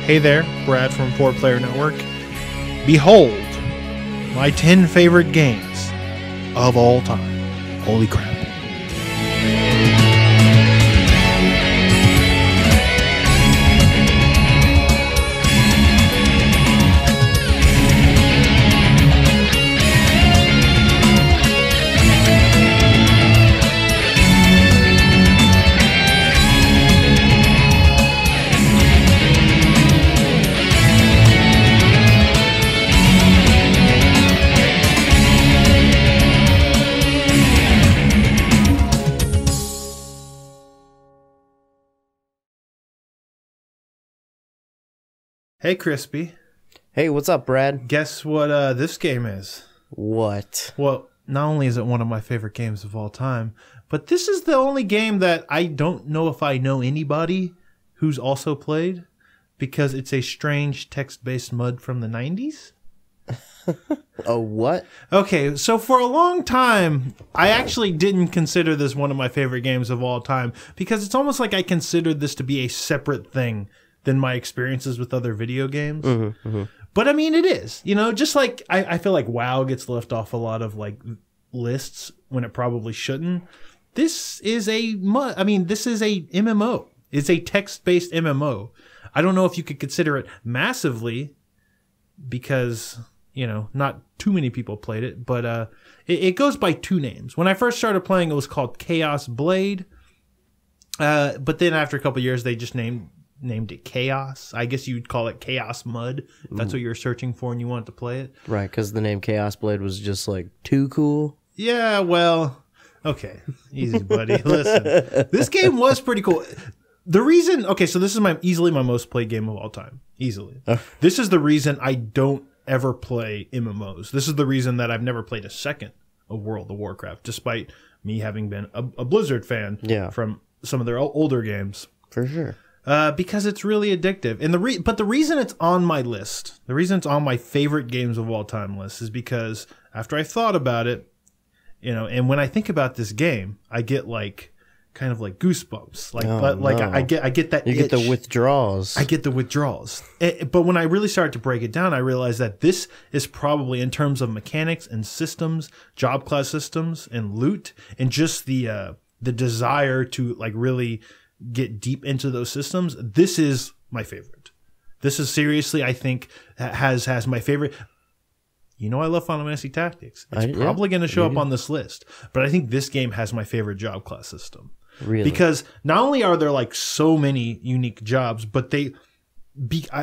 Hey there, Brad from 4Player Network. Behold, my 10 favorite games of all time. Holy crap. Hey, Crispy. Hey, what's up, Brad? Guess what this game is? What? Well, not only is it one of my favorite games of all time, but this is the only game that I don't know if I know anybody who's also played, because it's a strange text-based MUD from the 90s. A what? Okay, so for a long time, I actually didn't consider this one of my favorite games of all time, because it's almost like I considered this to be a separate thing than my experiences with other video games. But I mean, it is, you know, just like I feel like WoW gets left off a lot of like lists when it probably shouldn't. This is a this is a MMO. It's a text-based MMO. I don't know if you could consider it massively because, you know, not too many people played it, but it goes by two names. When I first started playing, it was called Chaos Blade. But then after a couple of years, they just named it Chaos. I guess you'd call it Chaos MUD. That's what you were searching for and you wanted to play it. Right, because the name Chaos Blade was just like too cool. Yeah, well, okay. Easy, buddy. Listen, this game was pretty cool. The reason, okay, so this is easily my most played game of all time. Easily. This is the reason I don't ever play MMOs. This is the reason that I've never played a second of World of Warcraft, despite me having been a Blizzard fan from some of their older games. For sure. Because it's really addictive. And but the reason it's on my list, the reason it's on my favorite games of all time list, is because after I thought about it, you know, and when I think about this game, I get like kind of like goosebumps. I get that you itch. get the withdrawals. I get the withdrawals. But when I really started to break it down, I realized that this is probably, in terms of mechanics and systems, job class systems and loot, and just the desire to like really get deep into those systems, this is my favorite. This is seriously, I think, has my favorite. You know, I love Final Fantasy Tactics. It's probably going to show up on this list, but I think this game has my favorite job class system. Really? Because not only are there like so many unique jobs, but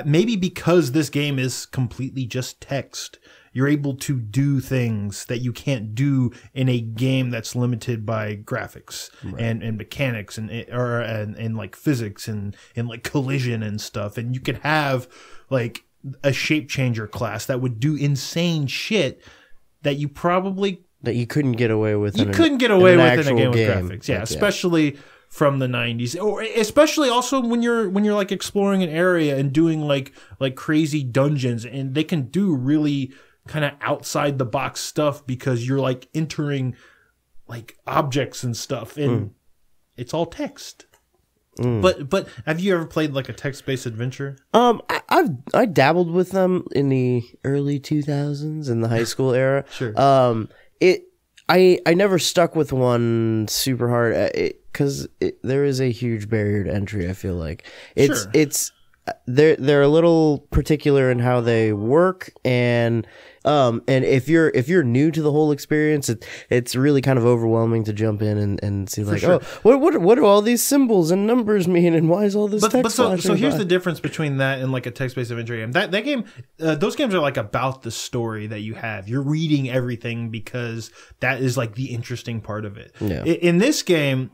maybe because this game is completely just text, you're able to do things that you can't do in a game that's limited by graphics and mechanics and like physics and like collision and stuff. And you could have like a shape changer class that would do insane shit that you couldn't get away with. You couldn't get away with in a game with graphics. Yeah, especially from the 90s, or especially also when you're like exploring an area and doing like crazy dungeons, and they can do really kind of outside the box stuff because you're like entering like objects and stuff, and it's all text. But have you ever played like a text-based adventure? I dabbled with them in the early 2000s in the high school era. Sure. I never stuck with one super hard because there is a huge barrier to entry. I feel like they're a little particular in how they work, and if you're new to the whole experience, it's really kind of overwhelming to jump in and see like, oh, what do all these symbols and numbers mean, and why is all this text flashing so here's by? the difference between that and like a text-based adventure game. That game, those games are like about the story that you have. You're reading everything because that is like the interesting part of it. Yeah. In this game,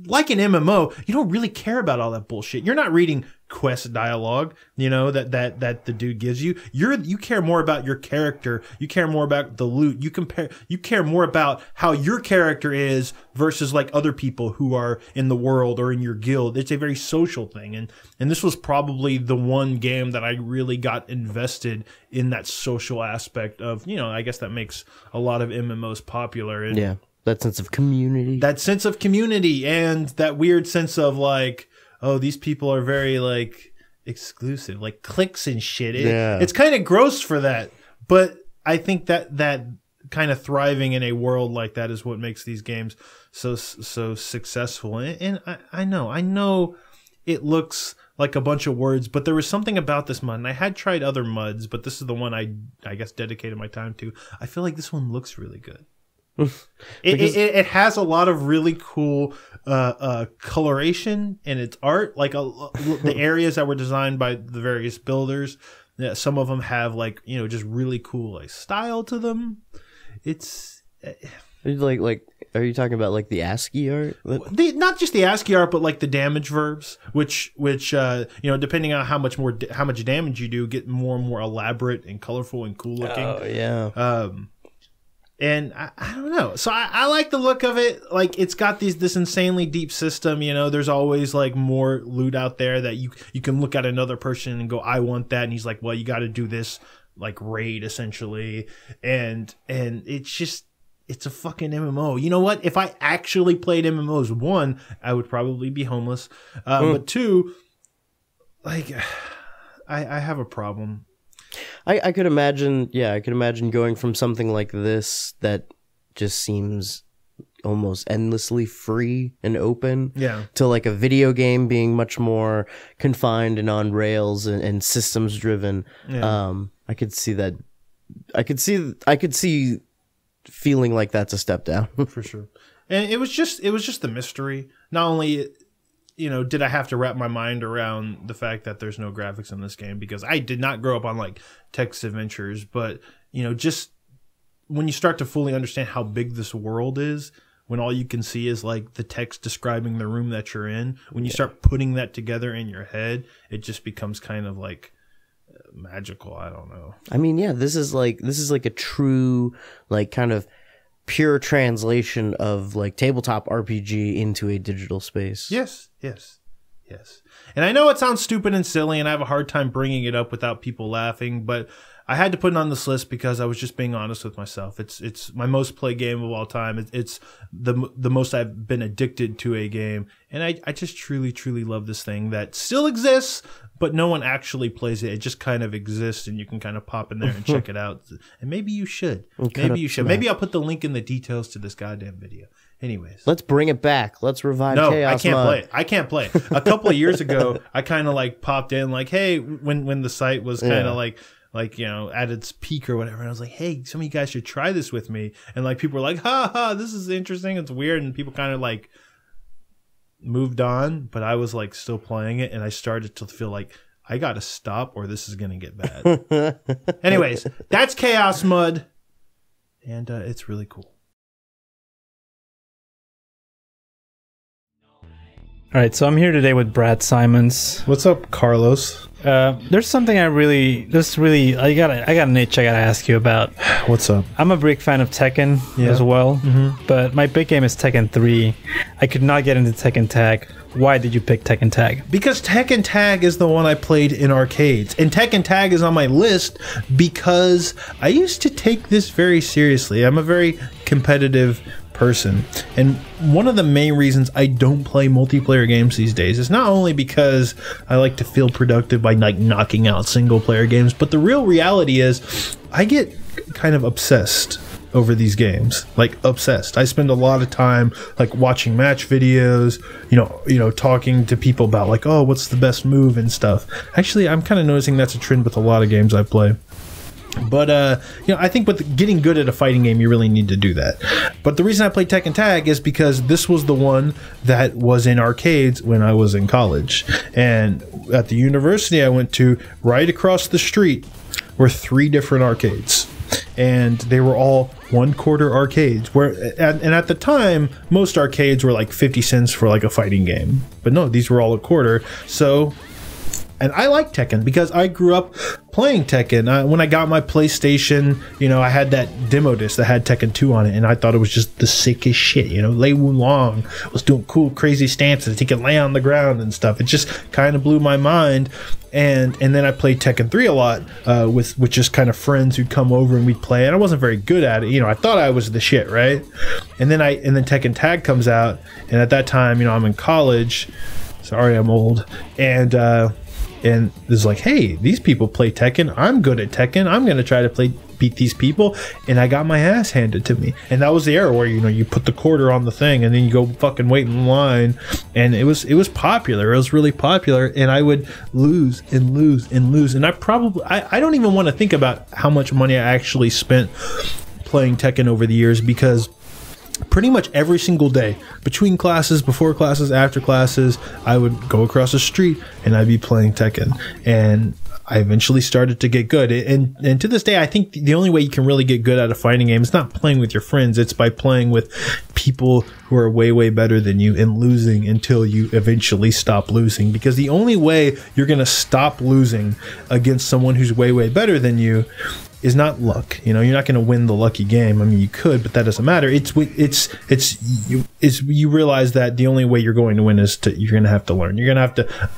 like an MMO, you don't really care about all that bullshit. You're not reading quest dialogue, you know, that the dude gives you. You care more about your character. You care more about the loot. You care more about how your character is versus like other people who are in the world or in your guild. It's a very social thing, and this was probably the one game that I really got invested in, that social aspect of, you know, I guess that makes a lot of MMOs popular. And yeah. That sense of community. That sense of community, and that weird sense of like, oh, these people are very like, exclusive, like clicks and shit. Yeah. It's kind of gross for that, but I think that kind of thriving in a world like that is what makes these games so successful. And I know it looks like a bunch of words, but there was something about this mud, and I had tried other muds, but this is the one I guess dedicated my time to. I feel like this one looks really good. It has a lot of really cool coloration in its art, like the areas that were designed by the various builders. Yeah, some of them have like, you know, just really cool like style to them. It's like are you talking about like the ASCII art? Not just the ASCII art, but like the damage verbs, which you know, depending on how much damage you do, get more and more elaborate and colorful and cool looking. Oh yeah. And I don't know. So I like the look of it. Like, it's got this insanely deep system. You know, there's always like more loot out there that you can look at another person and go, I want that. And he's like, well, you got to do this like raid essentially. And it's a fucking MMO. You know what? If I actually played MMOs, one, I would probably be homeless. But two, like, I have a problem. I could imagine, I could imagine going from something like this that just seems almost endlessly free and open to like a video game being much more confined and on rails and systems driven. I could see that. I could see feeling like that's a step down. For sure. And it was just the mystery. Not only, you know, did I have to wrap my mind around the fact that there's no graphics in this game, because I did not grow up on like text adventures, but, you know, just when you start to fully understand how big this world is, when all you can see is like the text describing the room that you're in, when you start putting that together in your head, it just becomes kind of like magical. I don't know. I mean, yeah, this is like a true, like, kind of pure translation of like tabletop RPG into a digital space. Yes. And I know it sounds stupid and silly, and I have a hard time bringing it up without people laughing, but I had to put it on this list because I was just being honest with myself. It's my most played game of all time. It's the most I've been addicted to a game, and I just truly love this thing that still exists, but no one actually plays it. It just kind of exists, and you can kind of pop in there and check it out. And maybe you should. Maybe I'll put the link in the details to this goddamn video. Anyways, let's bring it back. Let's revive Chaos Mod. I can't play it. A couple of years ago, I kind of like popped in like, hey, when the site was kind of like, you know, at its peak or whatever. And I was like, hey, some of you guys should try this with me. And like, people were like, ha, this is interesting. It's weird. And people kind of like moved on, but I was like still playing it. And I started to feel like I got to stop or this is going to get bad. Anyways, that's Chaos Mud. And it's really cool. All right, so I'm here today with Brad Simons. What's up, Carlos? There's something I got an itch I gotta ask you about. What's up? I'm a big fan of Tekken as well, but my big game is Tekken 3. I could not get into Tekken Tag. Why did you pick Tekken Tag? Because Tekken Tag is the one I played in arcades. And Tekken Tag is on my list because I used to take this very seriously. I'm a very competitive person, and one of the main reasons I don't play multiplayer games these days is not only because I like to feel productive by like knocking out single player games, but the real reality is I get kind of obsessed over these games. Like obsessed. I spend a lot of time like watching match videos, you know, talking to people about like, oh, what's the best move and stuff. Actually, I'm kind of noticing that's a trend with a lot of games I play. But, you know, I think with getting good at a fighting game, you really need to do that. But the reason I played Tekken Tag is because this was the one that was in arcades when I was in college. And at the university I went to, right across the street, were 3 different arcades. And they were all 1/4 arcades. And at the time, most arcades were like 50 cents for like a fighting game. But no, these were all 1/4. So... And I like Tekken because I grew up playing Tekken. When I got my PlayStation, you know, I had that demo disc that had Tekken 2 on it, and I thought it was just the sickest shit. You know, Lei Wulong was doing cool, crazy stances. He could lay on the ground and stuff. It just kind of blew my mind. And then I played Tekken 3 a lot with just kind of friends who'd come over and we'd play. And I wasn't very good at it. You know, I thought I was the shit, right? And then Tekken Tag comes out, and at that time, you know, I'm in college. Sorry, I'm old. And and it's like, hey, these people play Tekken. I'm good at Tekken. I'm gonna try to beat these people, and I got my ass handed to me. And that was the era where you put the quarter on the thing, and then you go fucking wait in line. And it was popular. It was really popular, and I would lose and lose and lose. And I don't even want to think about how much money I actually spent playing Tekken over the years, because pretty much every single day, between classes, before classes, after classes, I would go across the street and I'd be playing Tekken. And I eventually started to get good. And to this day, I think the only way you can really get good at a fighting game is not playing with your friends. It's by playing with people who are way, way better than you and losing until you eventually stop losing. Because the only way you're going to stop losing against someone who's way, way better than you is not luck. You're not going to win the lucky game. I mean, you could, but that doesn't matter. You realize that the only way you're going to win is you're going to have to learn. You're going to have to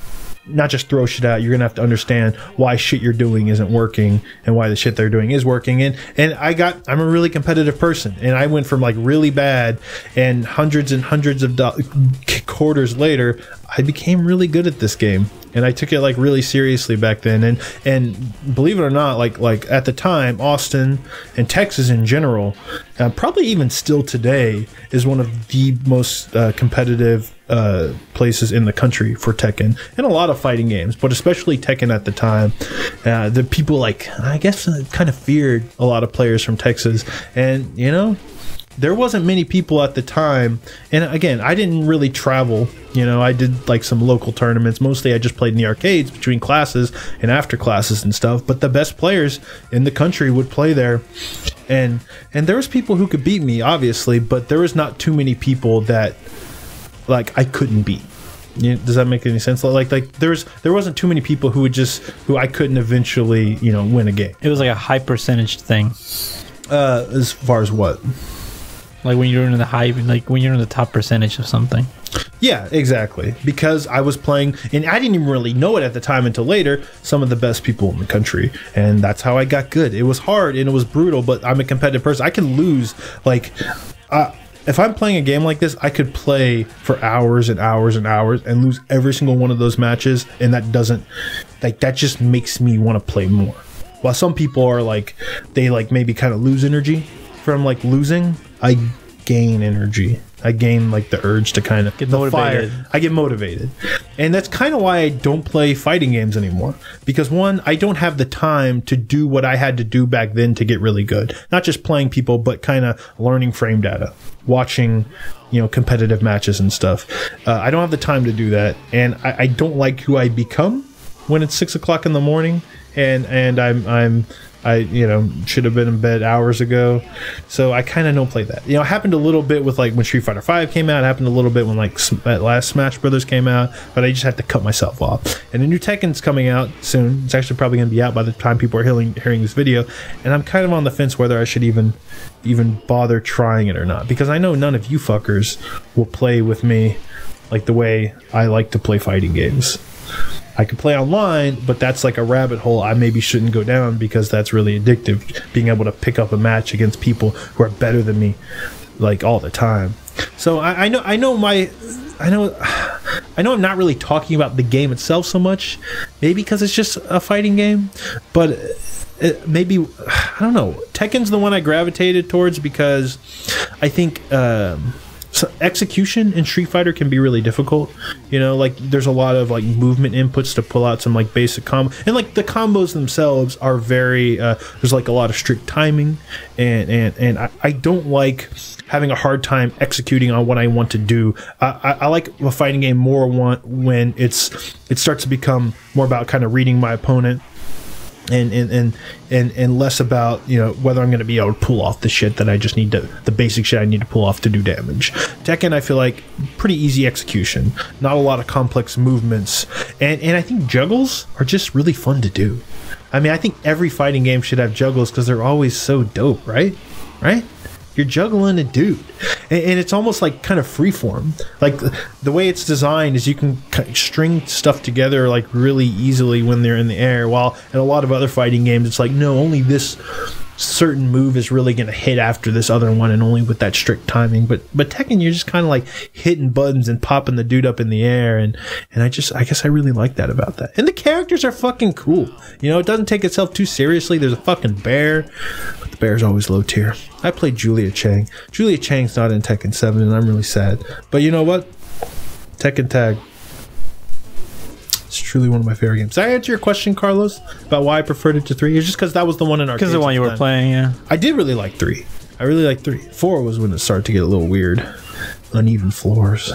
not just throw shit out. You're going to have to understand why shit you're doing isn't working and why the shit they're doing is working. And I'm a really competitive person, and I went from like really bad, and hundreds of quarters later, I became really good at this game. And I took it like really seriously back then. And believe it or not, like at the time, Austin and Texas in general, probably even still today, is one of the most competitive places in the country for Tekken and a lot of fighting games, but especially Tekken at the time. The people I guess kind of feared a lot of players from Texas, and there wasn't many people at the time. And again, I didn't really travel. I did like some local tournaments. Mostly I just played in the arcades between classes and after classes and stuff. But the best players in the country would play there. And there was people who could beat me, obviously, but there was not too many people that I couldn't beat. Does that make any sense? There wasn't too many people who I couldn't eventually, win a game. It was like a high percentage thing. As far as what? Like when you're in when you're in the top percentage of something. Yeah, exactly. Because I was playing, and I didn't even really know it at the time until later, some of the best people in the country. And that's how I got good. It was hard and it was brutal, but I'm a competitive person. I can lose. If I'm playing a game like this, I could play for hours and hours and hours and lose every single one of those matches. And that doesn't, that just makes me want to play more. While some people are they maybe kind of lose energy from losing, I gain energy. I gain the urge to kind of get motivated. Fire. I get motivated. And that's kind of why I don't play fighting games anymore. Because one, I don't have the time to do what I had to do back then to get really good. Not just playing people, but kind of learning frame data, watching, competitive matches and stuff. I don't have the time to do that. And I don't like who I become when it's 6 o'clock in the morning and I should have been in bed hours ago, so I kind of don't play that. It happened a little bit with when Street Fighter V came out. It happened a little bit when that last Smash Brothers came out, but I just had to cut myself off. And the new Tekken's coming out soon. It's actually probably going to be out by the time people are hearing this video, and I'm kind of on the fence whether I should even bother trying it or not, because I know none of you fuckers will play with me the way I like to play fighting games. I can play online, but that's a rabbit hole I maybe shouldn't go down, because that's really addictive, being able to pick up a match against people who are better than me all the time. So I know I'm not really talking about the game itself so much, maybe because it's just a fighting game, but maybe, I don't know, Tekken's the one I gravitated towards because I think so execution in Street Fighter can be really difficult. There's a lot of movement inputs to pull out some basic combo, and the combos themselves are very there's a lot of strict timing, and I don't like having a hard time executing on what I want to do. I like a fighting game more when it starts to become more about kind of reading my opponent, and less about whether I'm going to be able to pull off the shit that I just need to, the basic shit I need to pull off to do damage. Tekken, I feel pretty easy execution, not a lot of complex movements, and I think juggles are just really fun to do. I mean, I think every fighting game should have juggles because they're always so dope, right? You're juggling a dude, and it's almost kind of freeform. The way it's designed is you can string stuff together really easily when they're in the air, while in a lot of other fighting games it's no, only this certain move is really going to hit after this other one, and only with that strict timing. But Tekken, you're just kind of like hitting buttons and popping the dude up in the air, and I guess I really like that about that. And the characters are fucking cool. You know, it doesn't take itself too seriously. There's a fucking bear, but the bear's always low tier. I played Julia Chang. Julia Chang's not in Tekken 7, and I'm really sad. But you know what? Tekken Tag. It's truly one of my favorite games. Did I answer your question, Carlos, about why I preferred it to 3? It's just because that was the one in arcades. Because the one you were playing, yeah. I did really like 3. I really like 3. 4 was when it started to get a little weird. Uneven floors.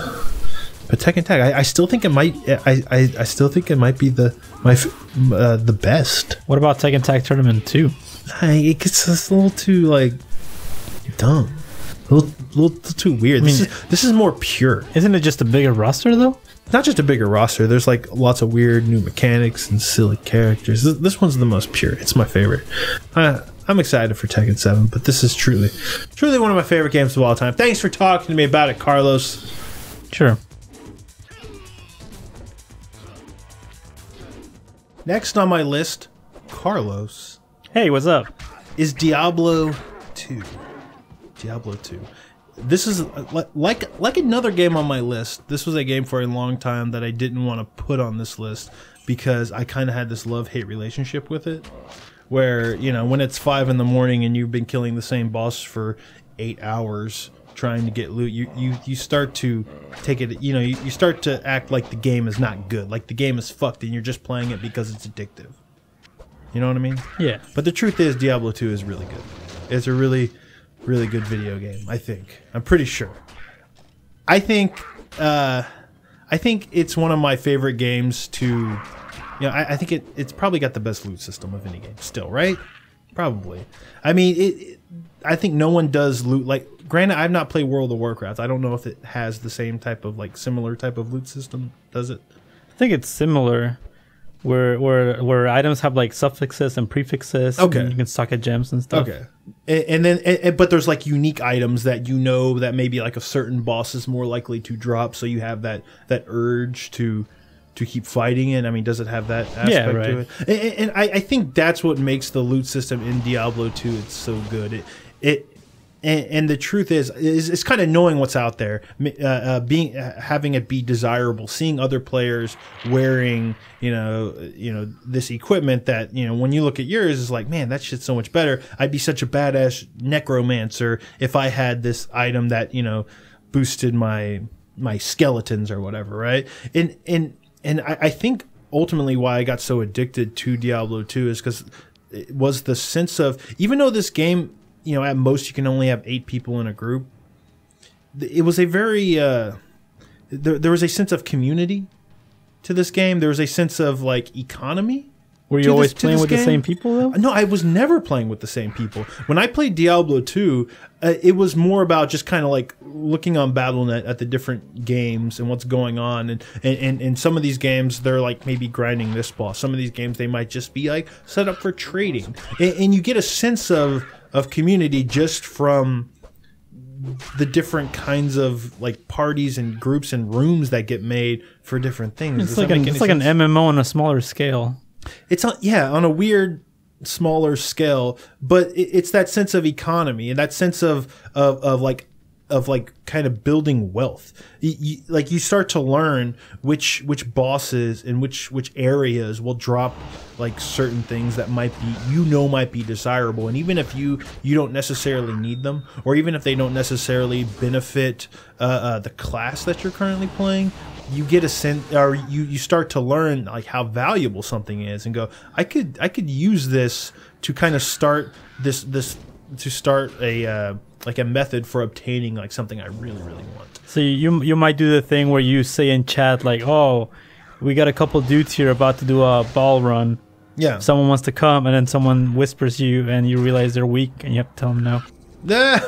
But Tekken Tag, I still think it might. I still think it might be the best. What about Tekken Tag Tournament 2? It gets a little too like dumb, a little too weird. This is more pure. Isn't it just a bigger roster though? Not just a bigger roster. There's like lots of weird new mechanics and silly characters. This one's the most pure. It's my favorite. I'm excited for Tekken 7, but this is truly one of my favorite games of all time. Thanks for talking to me about it, Carlos. Sure. Next on my list, Carlos. Hey, what's up? Is Diablo 2. Diablo 2. This is like another game on my list. This was a game for a long time that I didn't want to put on this list because I kind of had this love-hate relationship with it. Where, you know, when it's 5 in the morning and you've been killing the same boss for 8 hours trying to get loot, you start to take it, you know, you start to act like the game is not good. Like the game is fucked and you're just playing it because it's addictive. You know what I mean? Yeah. But the truth is Diablo 2 is really good. It's a really good video game, I think. I'm pretty sure. I think it's one of my favorite games to, you know, I think it's probably got the best loot system of any game still, right? Probably. I mean, I think no one does loot like, granted, I've not played World of Warcraft. I don't know if it has the same type of, like, similar type of loot system, does it? I think it's similar. Where items have like suffixes and prefixes. Okay. And you can stock at gems and stuff. Okay. And then but there's like unique items that you know that maybe like a certain boss is more likely to drop, so you have that urge to keep fighting it. I mean, does it have that aspect to it? And I think that's what makes the loot system in Diablo 2 it's so good. And the truth is it's kind of knowing what's out there, having it be desirable, seeing other players wearing, you know, this equipment that, you know, when you look at yours is like, man, that shit's so much better. I'd be such a badass necromancer if I had this item that, you know, boosted my skeletons or whatever, right? And I think ultimately why I got so addicted to Diablo 2 is because it was the sense of, even though this game, you know, at most you can only have 8 people in a group. It was a very, there was a sense of community to this game. There was a sense of like economy. Were you always playing with the same people though? No, I was never playing with the same people. When I played Diablo 2, it was more about just kind of like looking on Battle.net at the different games and what's going on. And some of these games, they're like maybe grinding this boss. Some of these games, they might just be like set up for trading. And you get a sense of community just from the different kinds of like parties and groups and rooms that get made for different things. It's like an MMO on a smaller scale. It's on a weird smaller scale, but it's that sense of economy and that sense of kind of building wealth. You start to learn which bosses and which areas will drop like certain things that might be desirable, and even if you don't necessarily need them, or even if they don't necessarily benefit the class that you're currently playing, you get a sense, or you start to learn like how valuable something is, and go, I could use this to kind of start a method for obtaining like something I really, really want. So you might do the thing where you say in chat like, oh, we got a couple dudes here about to do a ball run. Yeah. Someone wants to come, and then someone whispers you, and you realize they're weak, and you have to tell them no.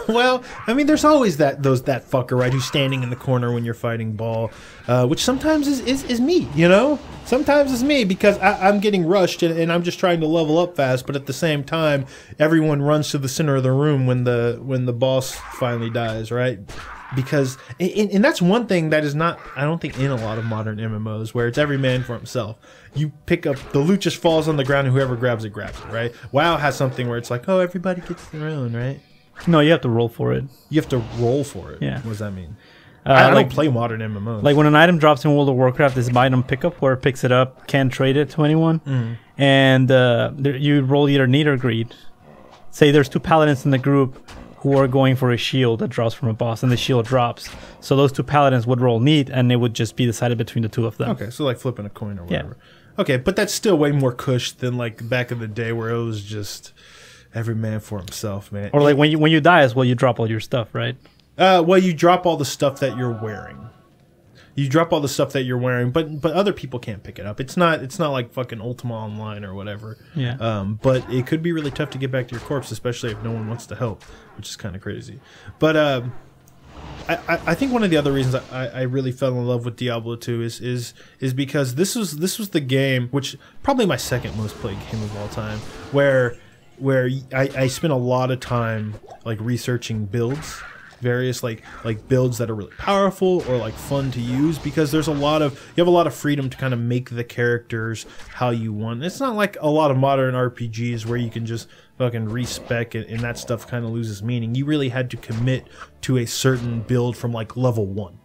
Well, I mean, there's always that fucker, right, who's standing in the corner when you're fighting ball, which sometimes is me, you know? Sometimes it's me because I'm getting rushed and I'm just trying to level up fast, but at the same time, everyone runs to the center of the room when the boss finally dies, right? because and that's one thing that is not, I don't think, in a lot of modern MMOs, where it's every man for himself. You pick up, the loot just falls on the ground and whoever grabs it, right? WoW has something where it's like, oh, everybody gets their own, right? No, you have to roll for it. You have to roll for it. Yeah. What does that mean? I don't play modern MMOs. Like when an item drops in World of Warcraft, this item pickup, whoever picks it up can't trade it to anyone. And you roll either need or greed. Say there's 2 paladins in the group who are going for a shield that drops from a boss, and the shield drops. So those 2 paladins would roll need, and it would just be decided between the 2 of them. Okay, so like flipping a coin or whatever. Yeah. Okay, but that's still way more cush than like back in the day where it was just every man for himself, man. Or like when you die as well, you drop all your stuff, right? Well, you drop all the stuff that you're wearing. You drop all the stuff that you're wearing, but other people can't pick it up. It's not like fucking Ultima Online or whatever. Yeah. But it could be really tough to get back to your corpse, especially if no one wants to help, which is kind of crazy. But I think one of the other reasons I really fell in love with Diablo II is because this was the game, which probably my second most played game of all time, where I spent a lot of time like researching builds. Various like builds that are really powerful or like fun to use, because you have a lot of freedom to kind of make the characters how you want. It's not like a lot of modern RPGs where you can just fucking respec it and that stuff kind of loses meaning. You really had to commit to a certain build from like level 1.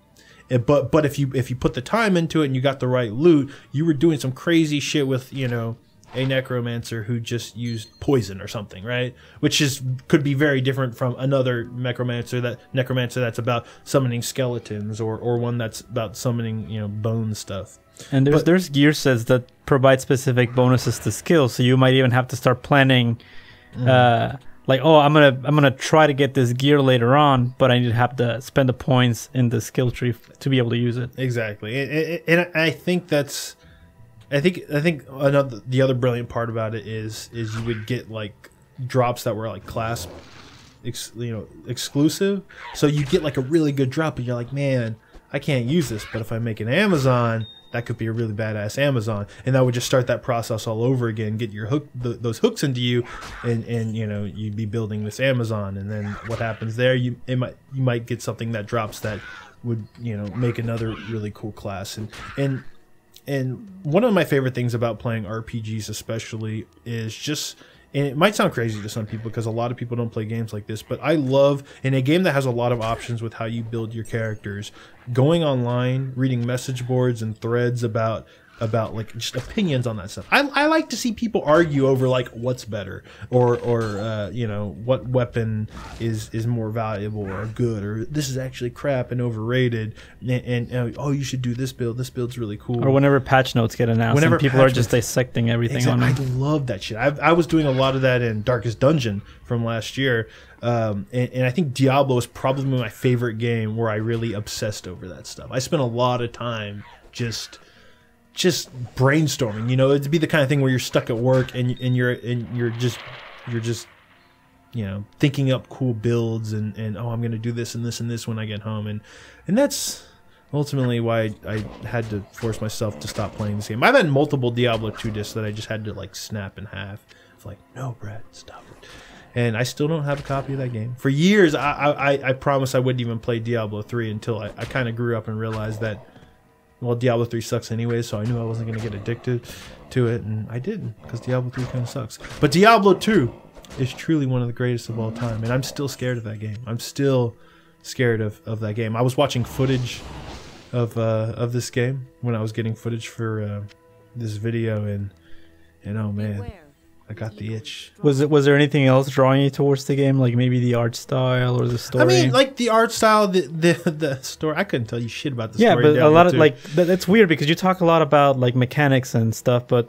But if you put the time into it and you got the right loot, you were doing some crazy shit with, you know, a necromancer who just used poison or something, right? Which could be very different from another necromancer that's about summoning skeletons, or one that's about summoning, you know, bone stuff. And there's gear sets that provide specific bonuses to skills, so you might even have to start planning like, oh, I'm gonna try to get this gear later on, but I need to have to spend the points in the skill tree to be able to use it. Exactly. And I think that's I think the other brilliant part about it is you would get like drops that were like class exclusive. So you get like a really good drop and you're like, man, I can't use this, but if I make an Amazon, that could be a really badass Amazon, and that would just start that process all over again, get your those hooks into you, and you know, you'd be building this Amazon, and then what happens there, you might get something that drops that would, you know, make another really cool class. And one of my favorite things about playing RPGs especially is just, and it might sound crazy to some people because a lot of people don't play games like this, but I love, in a game that has a lot of options with how you build your characters, going online, reading message boards and threads about like just opinions on that stuff. I like to see people argue over like what's better, or you know, what weapon is more valuable or good, or this is actually crap and overrated, and oh, you should do this build. This build's really cool. Or whenever patch notes get announced, and people are just dissecting everything on them. I love that shit. I was doing a lot of that in Darkest Dungeon from last year, and I think Diablo is probably my favorite game where I really obsessed over that stuff. I spent a lot of time just brainstorming, you know. It'd be the kind of thing where you're stuck at work and you're just you know, thinking up cool builds and oh, I'm gonna do this and this and this when I get home, and that's ultimately why I had to force myself to stop playing this game. I've had multiple Diablo 2 discs that I just had to like snap in half. It's like, no, Brad, stop it. And I still don't have a copy of that game. For years, I promised I wouldn't even play Diablo 3 until I kind of grew up and realized that, well, Diablo 3 sucks anyway, so I knew I wasn't going to get addicted to it, and I didn't, because Diablo 3 kind of sucks. But Diablo 2 is truly one of the greatest of all time, and I'm still scared of that game. I'm still scared of that game. I was watching footage of this game when I was getting footage for this video, and oh man, I got the itch. Was there anything else drawing you towards the game, like maybe the art style or the story? I mean, like the art style, the story. I couldn't tell you shit about the story. Yeah, but a lot of like that's weird because you talk a lot about like mechanics and stuff, but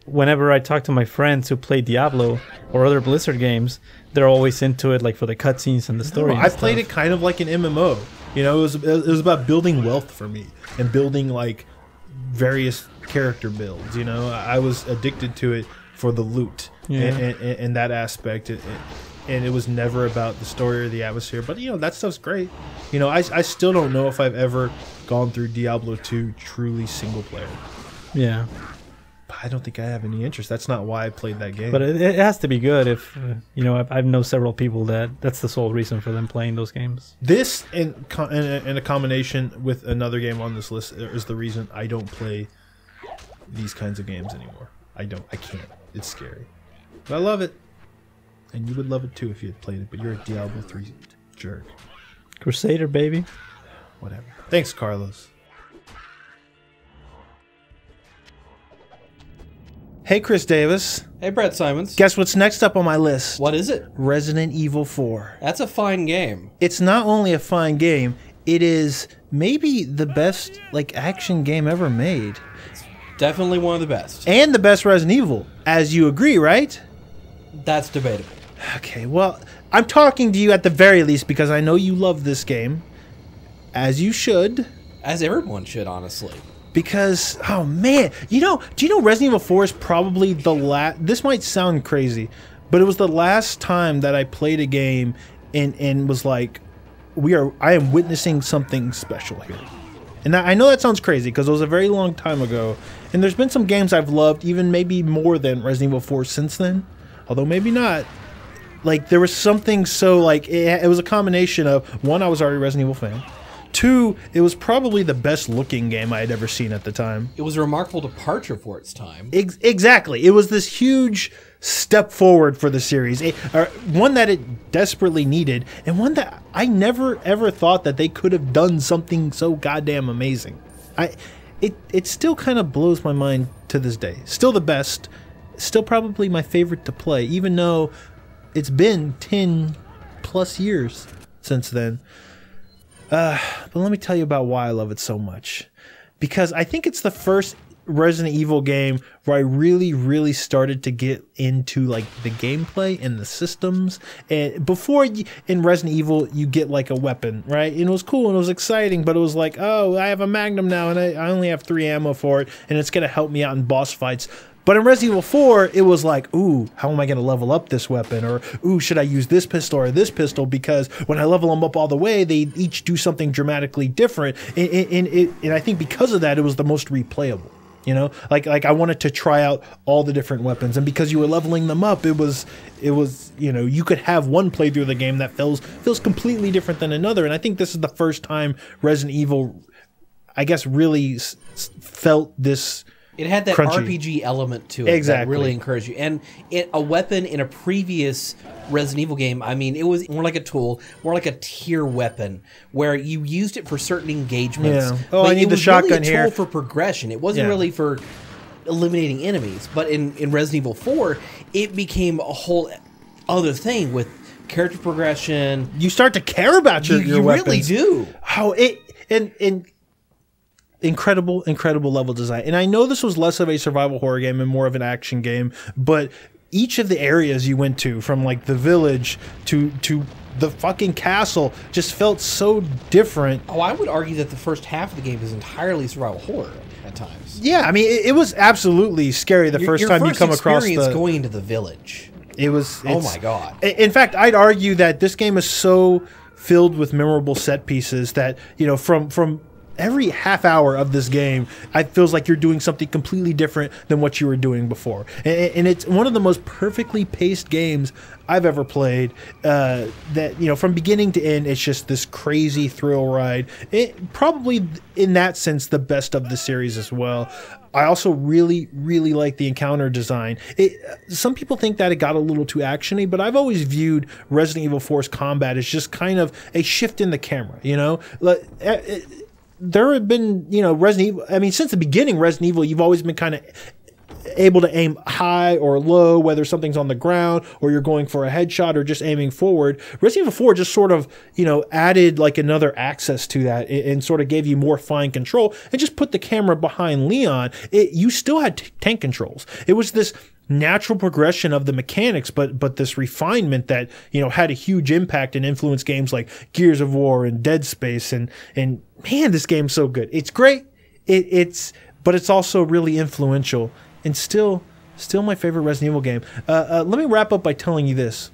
whenever I talk to my friends who play Diablo or other Blizzard games, they're always into it, like for the cutscenes and the story. I played it kind of like an MMO. You know, it was about building wealth for me and building like various character builds. You know, I was addicted to it for the loot, and that aspect, and it was never about the story or the atmosphere. But you know, that stuff's great. You know, I still don't know if I've ever gone through Diablo 2 truly single player. Yeah, I don't think I have any interest. That's not why I played that game. But it has to be good if, I know several people that's the sole reason for them playing those games. This, in a combination with another game on this list, is the reason I don't play these kinds of games anymore. I can't. It's scary. But I love it. And you would love it too if you had played it, but you're a Diablo III jerk. Crusader, baby. Whatever. Thanks, Carlos. Hey, Chris Davis. Hey, Brett Simons. Guess what's next up on my list? What is it? Resident Evil 4. That's a fine game. It's not only a fine game, it is maybe the best action game ever made. Definitely one of the best. And the best Resident Evil, as you agree, right? That's debatable. Okay, well, I'm talking to you at the very least because I know you love this game, as you should. As everyone should, honestly. Because, oh man, do you know Resident Evil 4 is probably the last, this might sound crazy, but it was the last time that I played a game and was like, I am witnessing something special here. And I know that sounds crazy because it was a very long time ago, and there's been some games I've loved, even maybe more than Resident Evil 4 since then, although maybe not. There was something so, it was a combination of, one, I was already a Resident Evil fan. Two, it was probably the best looking game I had ever seen at the time. It was a remarkable departure for its time. Exactly. It was this huge step forward for the series. One that it desperately needed, and one that I never ever thought that they could have done something so goddamn amazing. It still kind of blows my mind to this day. Still the best. Still probably my favorite to play, even though it's been 10 plus years since then. But let me tell you about why I love it so much. Because I think it's the first Resident Evil game where I really, really started to get into the gameplay and the systems. And before in Resident Evil, you get a weapon, right? And it was cool and it was exciting, but it was oh, I have a Magnum now and I only have 3 ammo for it, and it's going to help me out in boss fights. But in Resident Evil 4, it was ooh, how am I going to level up this weapon? Or, ooh, should I use this pistol or this pistol? Because when I level them up all the way, they each do something dramatically different. And I think because of that, it was the most replayable. I wanted to try out all the different weapons. And because you were leveling them up, it was you could have one playthrough of the game that feels completely different than another. And I think this is the first time Resident Evil, I guess, really felt this. It had that crunchy RPG element to it that really encouraged you. And a weapon in a previous Resident Evil game, I mean, it was more like a tool, more like a tier weapon, where you used it for certain engagements. Yeah. Oh, I need the shotgun here. It was really a tool for progression. It wasn't really for eliminating enemies. But in Resident Evil 4, it became a whole other thing with character progression. You start to care about your weapons. You really do. How incredible level design. And I know this was less of a survival horror game and more of an action game, but each of the areas you went to, from the village to the fucking castle, just felt so different. Oh, I would argue that the first half of the game is entirely survival horror at times. Yeah, I mean, it was absolutely scary the first time you come across going into the village. Oh my God. In fact, I'd argue that this game is so filled with memorable set pieces that, from every half hour of this game, it feels like you're doing something completely different than what you were doing before. And it's one of the most perfectly paced games I've ever played. That, from beginning to end, it's just this crazy thrill ride. It probably, in that sense, the best of the series as well. I also really, really like the encounter design. Some people think that it got a little too actiony, but I've always viewed Resident Evil 4's combat as just kind of a shift in the camera, there have been, Resident Evil, I mean, since the beginning, Resident Evil, you've always been kind of able to aim high or low, whether something's on the ground or you're going for a headshot or just aiming forward. Resident Evil 4 just sort of, added another access to that and sort of gave you more fine control and just put the camera behind Leon. You still had tank controls. It was this natural progression of the mechanics, but this refinement that, had a huge impact and influenced games like Gears of War and Dead Space. And man, this game's so good. It's great. But it's also really influential and still my favorite Resident Evil game. Let me wrap up by telling you this.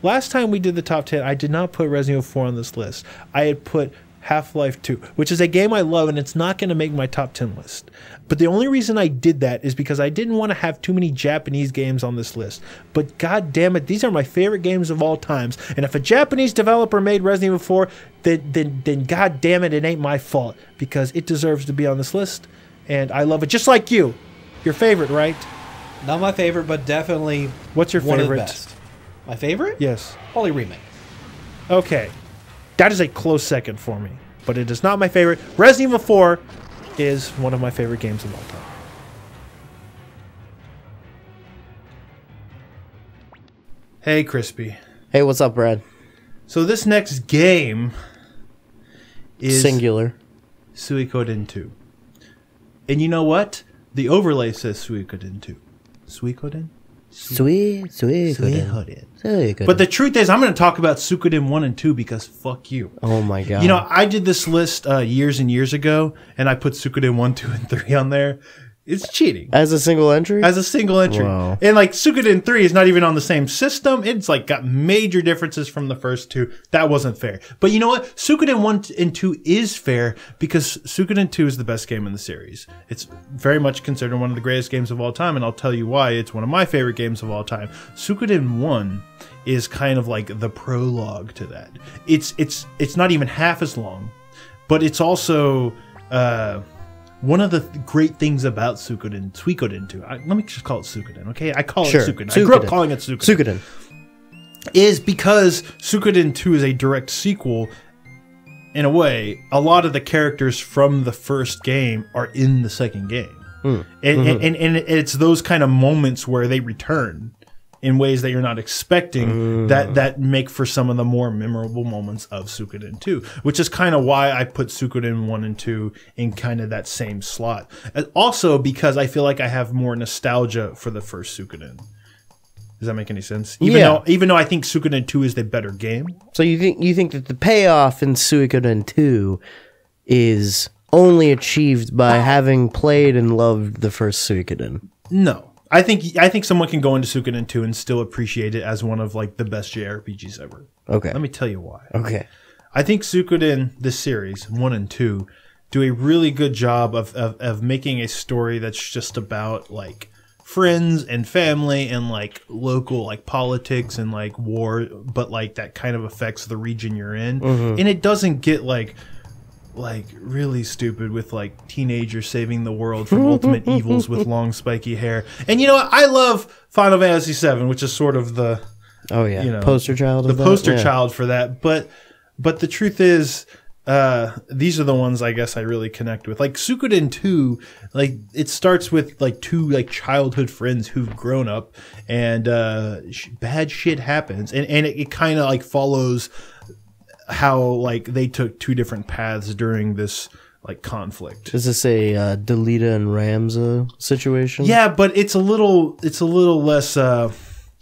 Last time we did the top 10, I did not put Resident Evil 4 on this list. I had put Half-Life 2, which is a game I love, and it's not going to make my top 10 list. But the only reason I did that is because I didn't want to have too many Japanese games on this list. But god damn it, these are my favorite games of all times. And if a Japanese developer made Resident Evil 4, then god damn it ain't my fault, because it deserves to be on this list. And I love it just like you. Your favorite, right? Not my favorite, but definitely What's your one favorite? of the best. My favorite? Yes. Holy Remake. Okay. That is a close second for me, but it is not my favorite. Resident Evil 4 is one of my favorite games of all time. Hey, Crispy. Hey, what's up, Brad? So this next game is Singular. Suikoden 2. And you know what? The overlay says Suikoden 2. Suikoden? Suikoden. But the truth is, I'm going to talk about Suikoden 1 and 2 because fuck you. Oh my god. You know, I did this list years and years ago, and I put Suikoden 1, 2, and 3 on there. It's cheating. As a single entry? As a single entry. Wow. And like Suikoden 3 is not even on the same system. It's like got major differences from the first two. That wasn't fair. But you know what? Suikoden 1 and 2 is fair because Suikoden 2 is the best game in the series. It's very much considered one of the greatest games of all time, and I'll tell you why. It's one of my favorite games of all time. Suikoden 1 is kind of like the prologue to that. It's not even half as long, but it's also one of the great things about Suikoden 2, let me just call it Suikoden, okay? I call it Suikoden. I grew up calling it Suikoden. Is because Suikoden 2 is a direct sequel. In a way, a lot of the characters from the first game are in the second game. And it's those kind of moments where they return in ways that you're not expecting that make for some of the more memorable moments of Suikoden 2, which is kind of why I put Suikoden 1 and 2 in kind of that same slot. Also because I feel like I have more nostalgia for the first Suikoden. Does that make any sense? Even though I think Suikoden 2 is the better game. So you think that the payoff in Suikoden 2 is only achieved by having played and loved the first Suikoden? No. I think someone can go into Suikoden 2 and still appreciate it as one of like the best JRPGs ever. Okay. Let me tell you why. Okay. I think Suikoden, this series, 1 and 2, do a really good job of making a story that's just about like friends and family and like local like politics and like war, but like that kind of affects the region you're in. And it doesn't get like really stupid with like teenagers saving the world from ultimate evils with long spiky hair. And you know what? I love Final Fantasy VII, which is sort of the poster child of the poster child for that. But the truth is, these are the ones I guess I really connect with. Like Suikoden 2, like it starts with like two like childhood friends who've grown up, and bad shit happens, and it kind of like follows how like they took two different paths during this like conflict. Is this a Delita and Ramza situation? Yeah, but it's a little less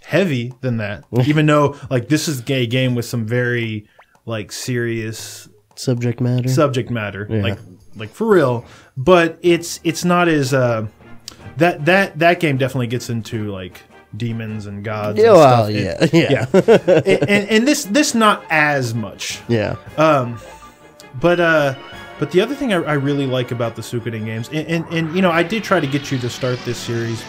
heavy than that. Even though like this is a game with some very like serious subject matter. Yeah. Like for real. But it's not as that game definitely gets into like demons and gods and stuff. Yeah. and this not as much. Yeah. But the other thing I really like about the Suikoden games, and you know, I did try to get you to start this series,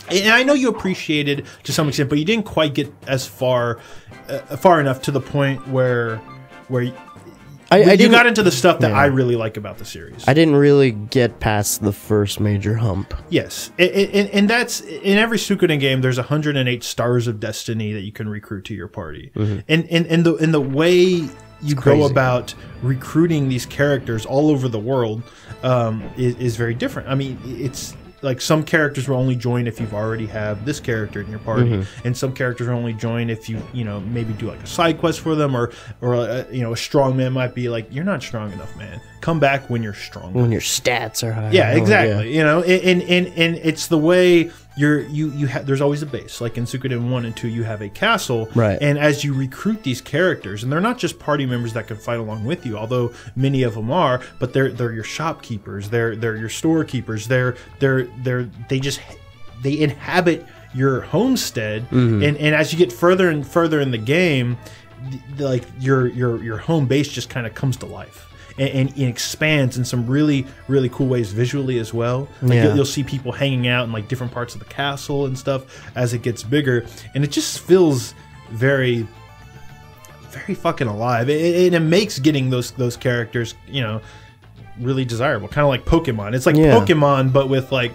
and I know you appreciated to some extent, but you didn't quite get as far enough to the point where you got into the stuff that I really like about the series. I didn't really get past the first major hump. Yes, and that's in every Suikoden game. There's 108 stars of destiny that you can recruit to your party, and the way you go about recruiting these characters all over the world is very different. I mean, it's like some characters will only join if you've already have this character in your party, and some characters will only join if you maybe do like a side quest for them, or a strong man might be like, you're not strong enough, man. Come back when you're strong. When your stats are high. Yeah, exactly. You know, and it's the way you have. There's always a base. Like in Suikoden 1 and 2, you have a castle, right? And as you recruit these characters, and they're not just party members that can fight along with you, although many of them are, but they're your shopkeepers, they're your storekeepers, they inhabit your homestead, and as you get further and further in the game, like your home base just kind of comes to life. and it expands in some really, really cool ways visually as well. Like you'll see people hanging out in like different parts of the castle and stuff as it gets bigger, and it just feels very, very fucking alive. It makes getting those characters, you know, really desirable. Kind of like Pokemon. It's like Pokemon, but with like,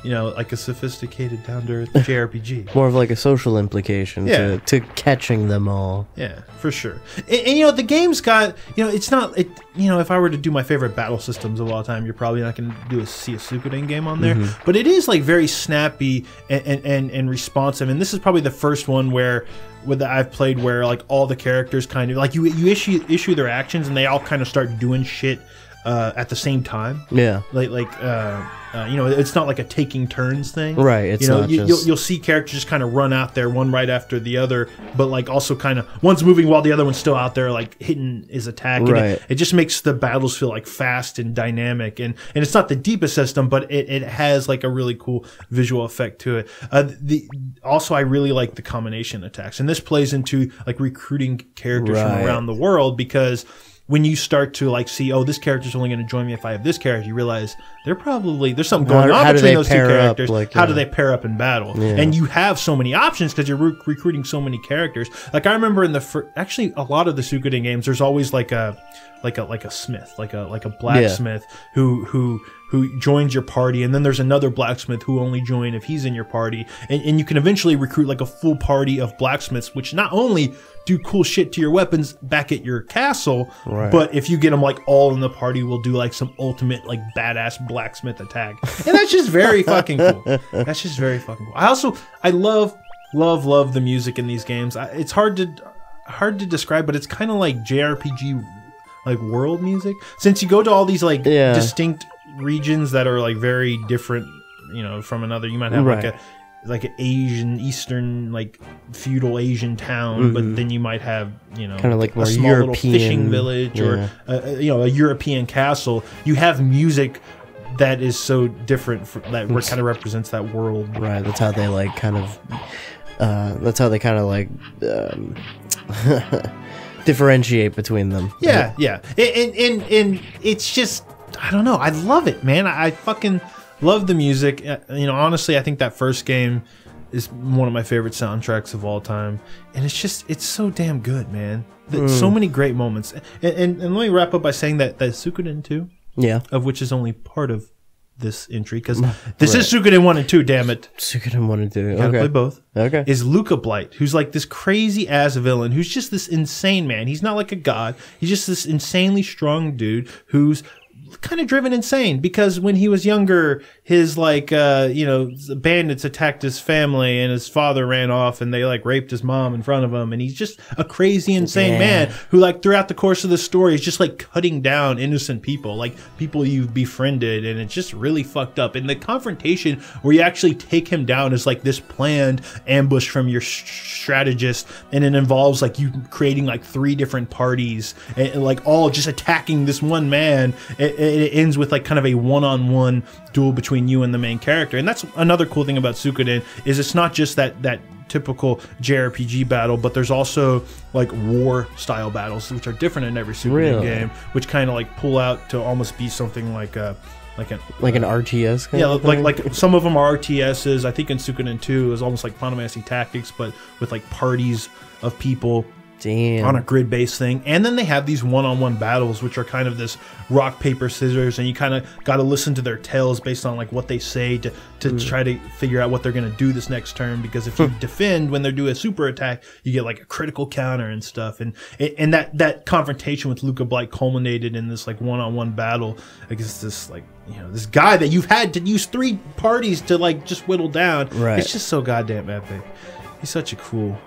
you know, like a sophisticated, down-to-earth JRPG. More of like a social implication to catching them all. Yeah, for sure. And, you know, the game's got, you know, it's not, you know, if I were to do my favorite battle systems of all time, you're probably not going to see a Suikoden game on there. But it is like very snappy and responsive. And this is probably the first one where I've played where like all the characters kind of, like you issue their actions and they all kind of start doing shit at the same time. Yeah. You know, it's not like a taking turns thing. Right. It's, you know, not you'll see characters just kind of run out there one right after the other, but like also kind of one's moving while the other one's still out there like hitting his attack. And it just makes the battles feel like fast and dynamic. And it's not the deepest system, but it has like a really cool visual effect to it. Also, I really like the combination attacks. And this plays into like recruiting characters from around the world, because when you start to like see, oh, this character's only going to join me if I have this character, you realize there's something going on between those two characters. How do they pair up in battle? And you have so many options because you're recruiting so many characters. Like I remember in actually a lot of the Suikoden games, there's always like a smith, like a blacksmith who joins your party, and then there's another blacksmith who only join if he's in your party, and you can eventually recruit like a full party of blacksmiths, which not only do cool shit to your weapons back at your castle, but if you get them like all in the party, will do like some ultimate like badass blacksmith attack, and that's just very fucking cool. That's just very fucking cool. I love the music in these games. It's hard to describe, but it's kind of like JRPG like world music, since you go to all these like distinct regions that are like very different, you know, from another. You might have like an Asian, Eastern, like feudal Asian town, but then you might have, you know, kind of like a small European, little fishing village or you know, a European castle. You have music that is so different that kind of represents that world. Right. That's how they like kind of. That's how they kind of like. Differentiate between them. Yeah. And it's just, I don't know. I love it, man. I fucking love the music. You know, honestly, I think that first game is one of my favorite soundtracks of all time. And it's so damn good, man. So many great moments. And let me wrap up by saying that Suikoden 2, of which is only part of this entry, because this is Suikoden 1 and 2, damn it. Suikoden 1 and 2. You gotta play both. Okay. Is Luca Blight, who's like this crazy ass villain, who's just this insane man. He's not like a god. He's just this insanely strong dude who's kind of driven insane, because when he was younger, his like you know, bandits attacked his family and his father ran off and they like raped his mom in front of him, and he's just a crazy insane man who like throughout the course of the story is just like cutting down innocent people, like people you've befriended, and it's just really fucked up. And the confrontation where you actually take him down is like this planned ambush from your strategist, and it involves like you creating like 3 different parties and like all just attacking this one man. It ends with like kind of a one-on-one duel between you and the main character. And that's another cool thing about Suikoden, is it's not just that typical JRPG battle, but there's also like war style battles, which are different in every Suikoden game, which kind of like pull out to almost be something like an RTS kind of thing? like some of them are RTSs. I think in Suikoden 2 is almost like Final Fantasy Tactics, but with like parties of people on a grid-based thing. And then they have these one-on-one battles, which are kind of this rock, paper, scissors, and you kind of got to listen to their tales based on like what they say to try to figure out what they're going to do this next turn, because if you defend when they do a super attack, you get like a critical counter and stuff. And that confrontation with Luca Blight culminated in this like one-on-one battle against this like, you know, this guy that you've had to use 3 parties to like just whittle down. It's just so goddamn epic. He's such a cool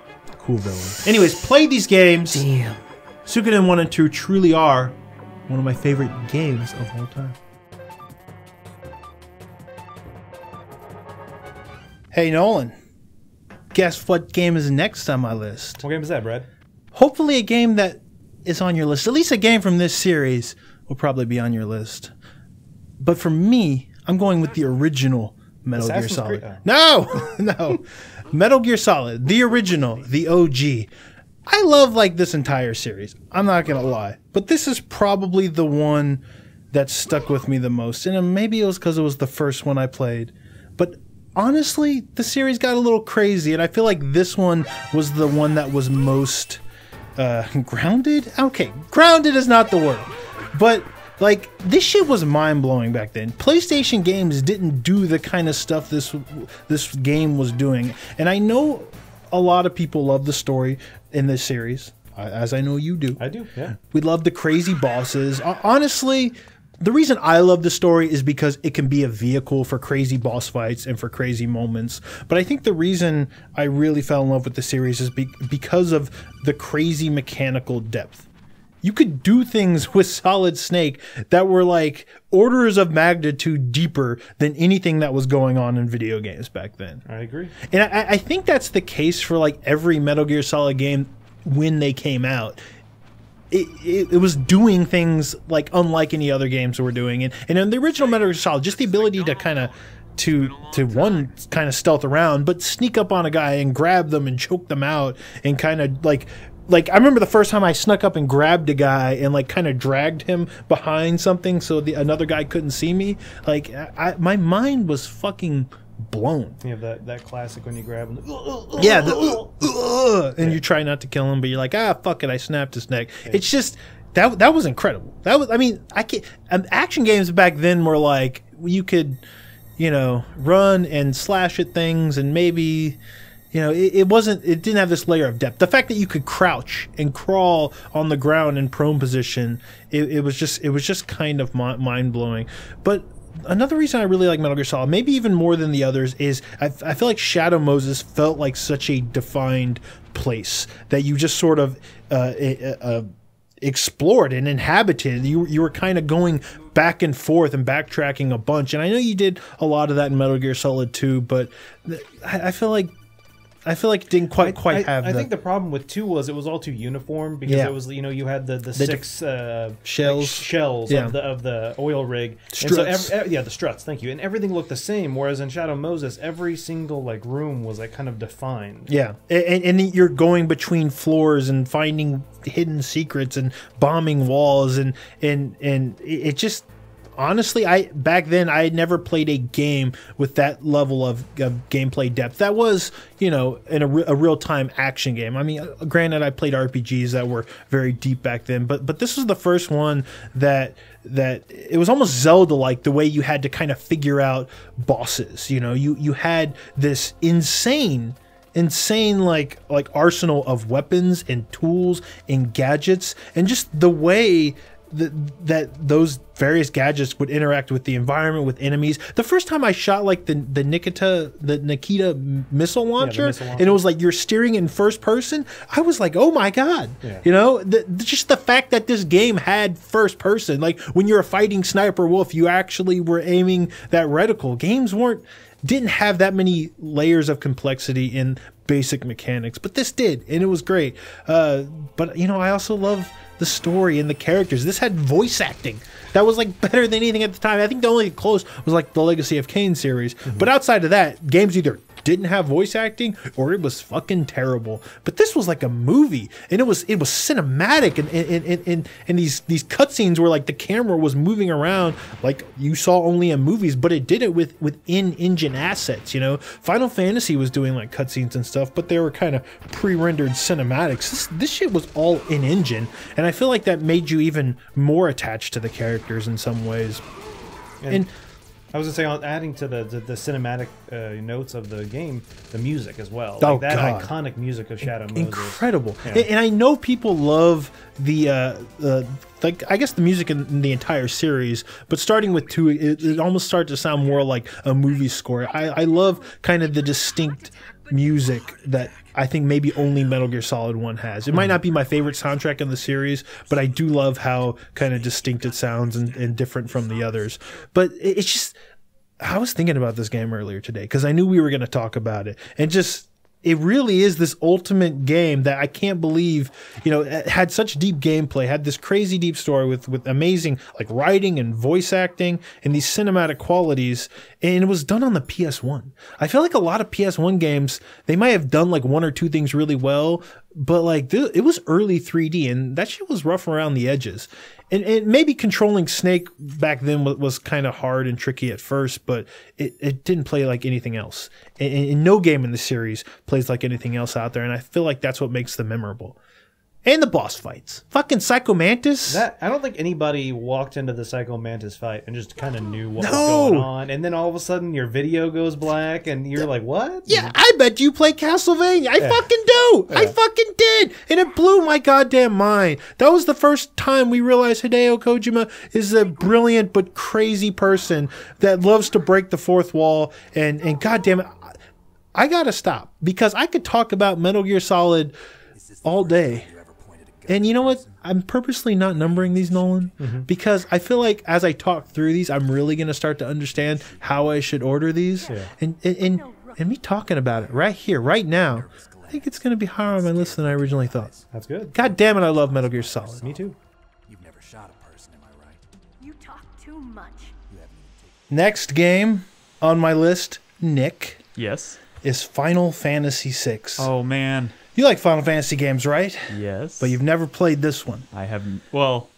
villain. Anyways, play these games. Damn. Suikoden 1 and 2 truly are one of my favorite games of all time. Hey, Nolan. Guess what game is next on my list? What game is that, Brad? Hopefully a game that is on your list. At least a game from this series will probably be on your list. But for me, I'm going with the original Metal Gear Solid. No! Metal Gear Solid, the original, the OG. I love like this entire series. I'm not gonna lie, but this is probably the one that stuck with me the most. And maybe it was because it was the first one I played. But honestly, the series got a little crazy, and I feel like this one was the one that was most grounded. Okay, grounded is not the word, but like this shit was mind blowing back then. PlayStation games didn't do the kind of stuff this game was doing, and I know a lot of people love the story in this series, as I know you do. I do, yeah. We love the crazy bosses. Honestly, the reason I love the story is because it can be a vehicle for crazy boss fights and for crazy moments. But I think the reason I really fell in love with the series is because of the crazy mechanical depth. You could do things with Solid Snake that were like orders of magnitude deeper than anything that was going on in video games back then. I agree. And I think that's the case for like every Metal Gear Solid game when they came out. It was doing things like unlike any other games were doing. And in the original Metal Gear Solid, just the ability to kind of to one kind of stealth around, but sneak up on a guy and grab them and choke them out and kind of like I remember the first time I snuck up and grabbed a guy and like kind of dragged him behind something so another guy couldn't see me. Like my mind was fucking blown. You have that classic when you grab him. Yeah, and you try not to kill him, but you're like, fuck it, I snapped his neck. Yeah. It's just that was incredible. That was, I mean, I can't. Action games back then were like you could, run and slash at things, and maybe. It didn't have this layer of depth. The fact that you could crouch and crawl on the ground in prone position, it was just kind of mind blowing. But another reason I really like Metal Gear Solid, maybe even more than the others, is I feel like Shadow Moses felt like such a defined place that you just sort of explored and inhabited. You were kind of going back and forth and backtracking a bunch. And I know you did a lot of that in Metal Gear Solid 2, but I feel like it didn't quite have. I think the problem with 2 was it was all too uniform because it was you had the 6 shells yeah. of the oil rig struts. And so the struts. Thank you. And everything looked the same. Whereas in Shadow Moses, every single room was kind of defined. Yeah, and you're going between floors and finding hidden secrets and bombing walls and it just. Honestly, back then I had never played a game with that level of gameplay depth. That was, in a real-time action game. I mean, granted, I played RPGs that were very deep back then, but this was the first one that it was almost Zelda-like, the way you had to kind of figure out bosses. You had this insane like arsenal of weapons and tools and gadgets, and just the way that those various gadgets would interact with the environment, with enemies. The first time I shot like the Nikita missile launcher, and it was like you're steering in first person, I was like, oh my god. Yeah. Just the fact that this game had first person, like when you're a fighting Sniper Wolf, you actually were aiming that reticle. Games didn't have that many layers of complexity in basic mechanics, but this did, and it was great. But I also love the story and the characters. This had voice acting that was like better than anything at the time. I think the only close was like the Legacy of Kain series. Mm-hmm. But outside of that, games either didn't have voice acting or it was fucking terrible. But this was like a movie, and it was cinematic, and these cutscenes where like the camera was moving around like you saw only in movies, but it did it with in-engine assets. Final Fantasy was doing like cutscenes and stuff, but they were kind of pre-rendered cinematics. This shit was all in-engine, and I feel like that made you even more attached to the characters in some ways. And I was gonna say, adding to the cinematic notes of the game, the music as well. Oh, that God. iconic music of Shadow Moses. Incredible. Yeah. And I know people love the I guess the music in the entire series, but starting with 2, it almost started to sound more like a movie score. I love kind of the distinct music that I think maybe only Metal Gear Solid 1 has. It might not be my favorite soundtrack in the series, but I do love how kind of distinct it sounds and different from the others. But it's just, I was thinking about this game earlier today because I knew we were going to talk about it, and just it really is this ultimate game that I can't believe, it had such deep gameplay, had this crazy deep story with amazing like writing and voice acting and these cinematic qualities, and it was done on the PS1. I feel like a lot of PS1 games, they might have done like 1 or 2 things really well, but like it was early 3D, and that shit was rough around the edges. And maybe controlling Snake back then was kind of hard and tricky at first, but it didn't play like anything else. And no game in the series plays like anything else out there, and I feel like that's what makes them memorable. And the boss fights. Fucking Psycho Mantis. I don't think anybody walked into the Psycho Mantis fight and just kind of knew what was going on. And then all of a sudden your video goes black and you're like, what? Yeah, I bet you play Castlevania. I fucking do. Yeah. I fucking did. And it blew my goddamn mind. That was the first time we realized Hideo Kojima is a brilliant but crazy person that loves to break the fourth wall. And goddamn it, I gotta stop. Because I could talk about Metal Gear Solid all day. And you know what? I'm purposely not numbering these, Nolan, because I feel like as I talk through these, I'm really going to start to understand how I should order these. Yeah. And me talking about it right here, right now, I think it's going to be higher on my list than I originally thought. That's good. God damn it, I love Metal Gear Solid. Me too. You've never shot a person, am I right? You talk too much. Next game on my list, Nick. Yes. Is Final Fantasy VI. Oh, man. You like Final Fantasy games, right? Yes. But you've never played this one. I haven't. Well,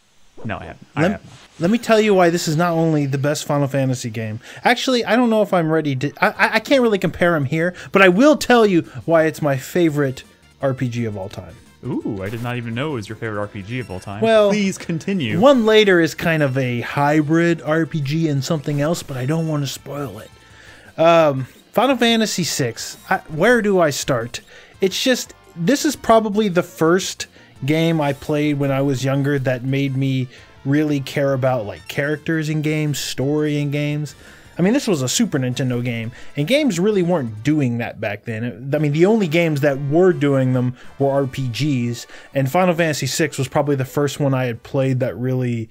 no, I haven't. Let me tell you why this is not only the best Final Fantasy game. Actually, I don't know if I'm ready to... I can't really compare them here, but I will tell you why it's my favorite RPG of all time. Ooh, I did not even know it was your favorite RPG of all time. Well, please continue. One Later is kind of a hybrid RPG and something else, but I don't want to spoil it. Final Fantasy VI. Where do I start? It's just... This is probably the first game I played when I was younger that made me really care about like characters in games, story in games. I mean, this was a Super Nintendo game, and games really weren't doing that back then. I mean, the only games that were doing them were RPGs, and Final Fantasy VI was probably the first one I had played that really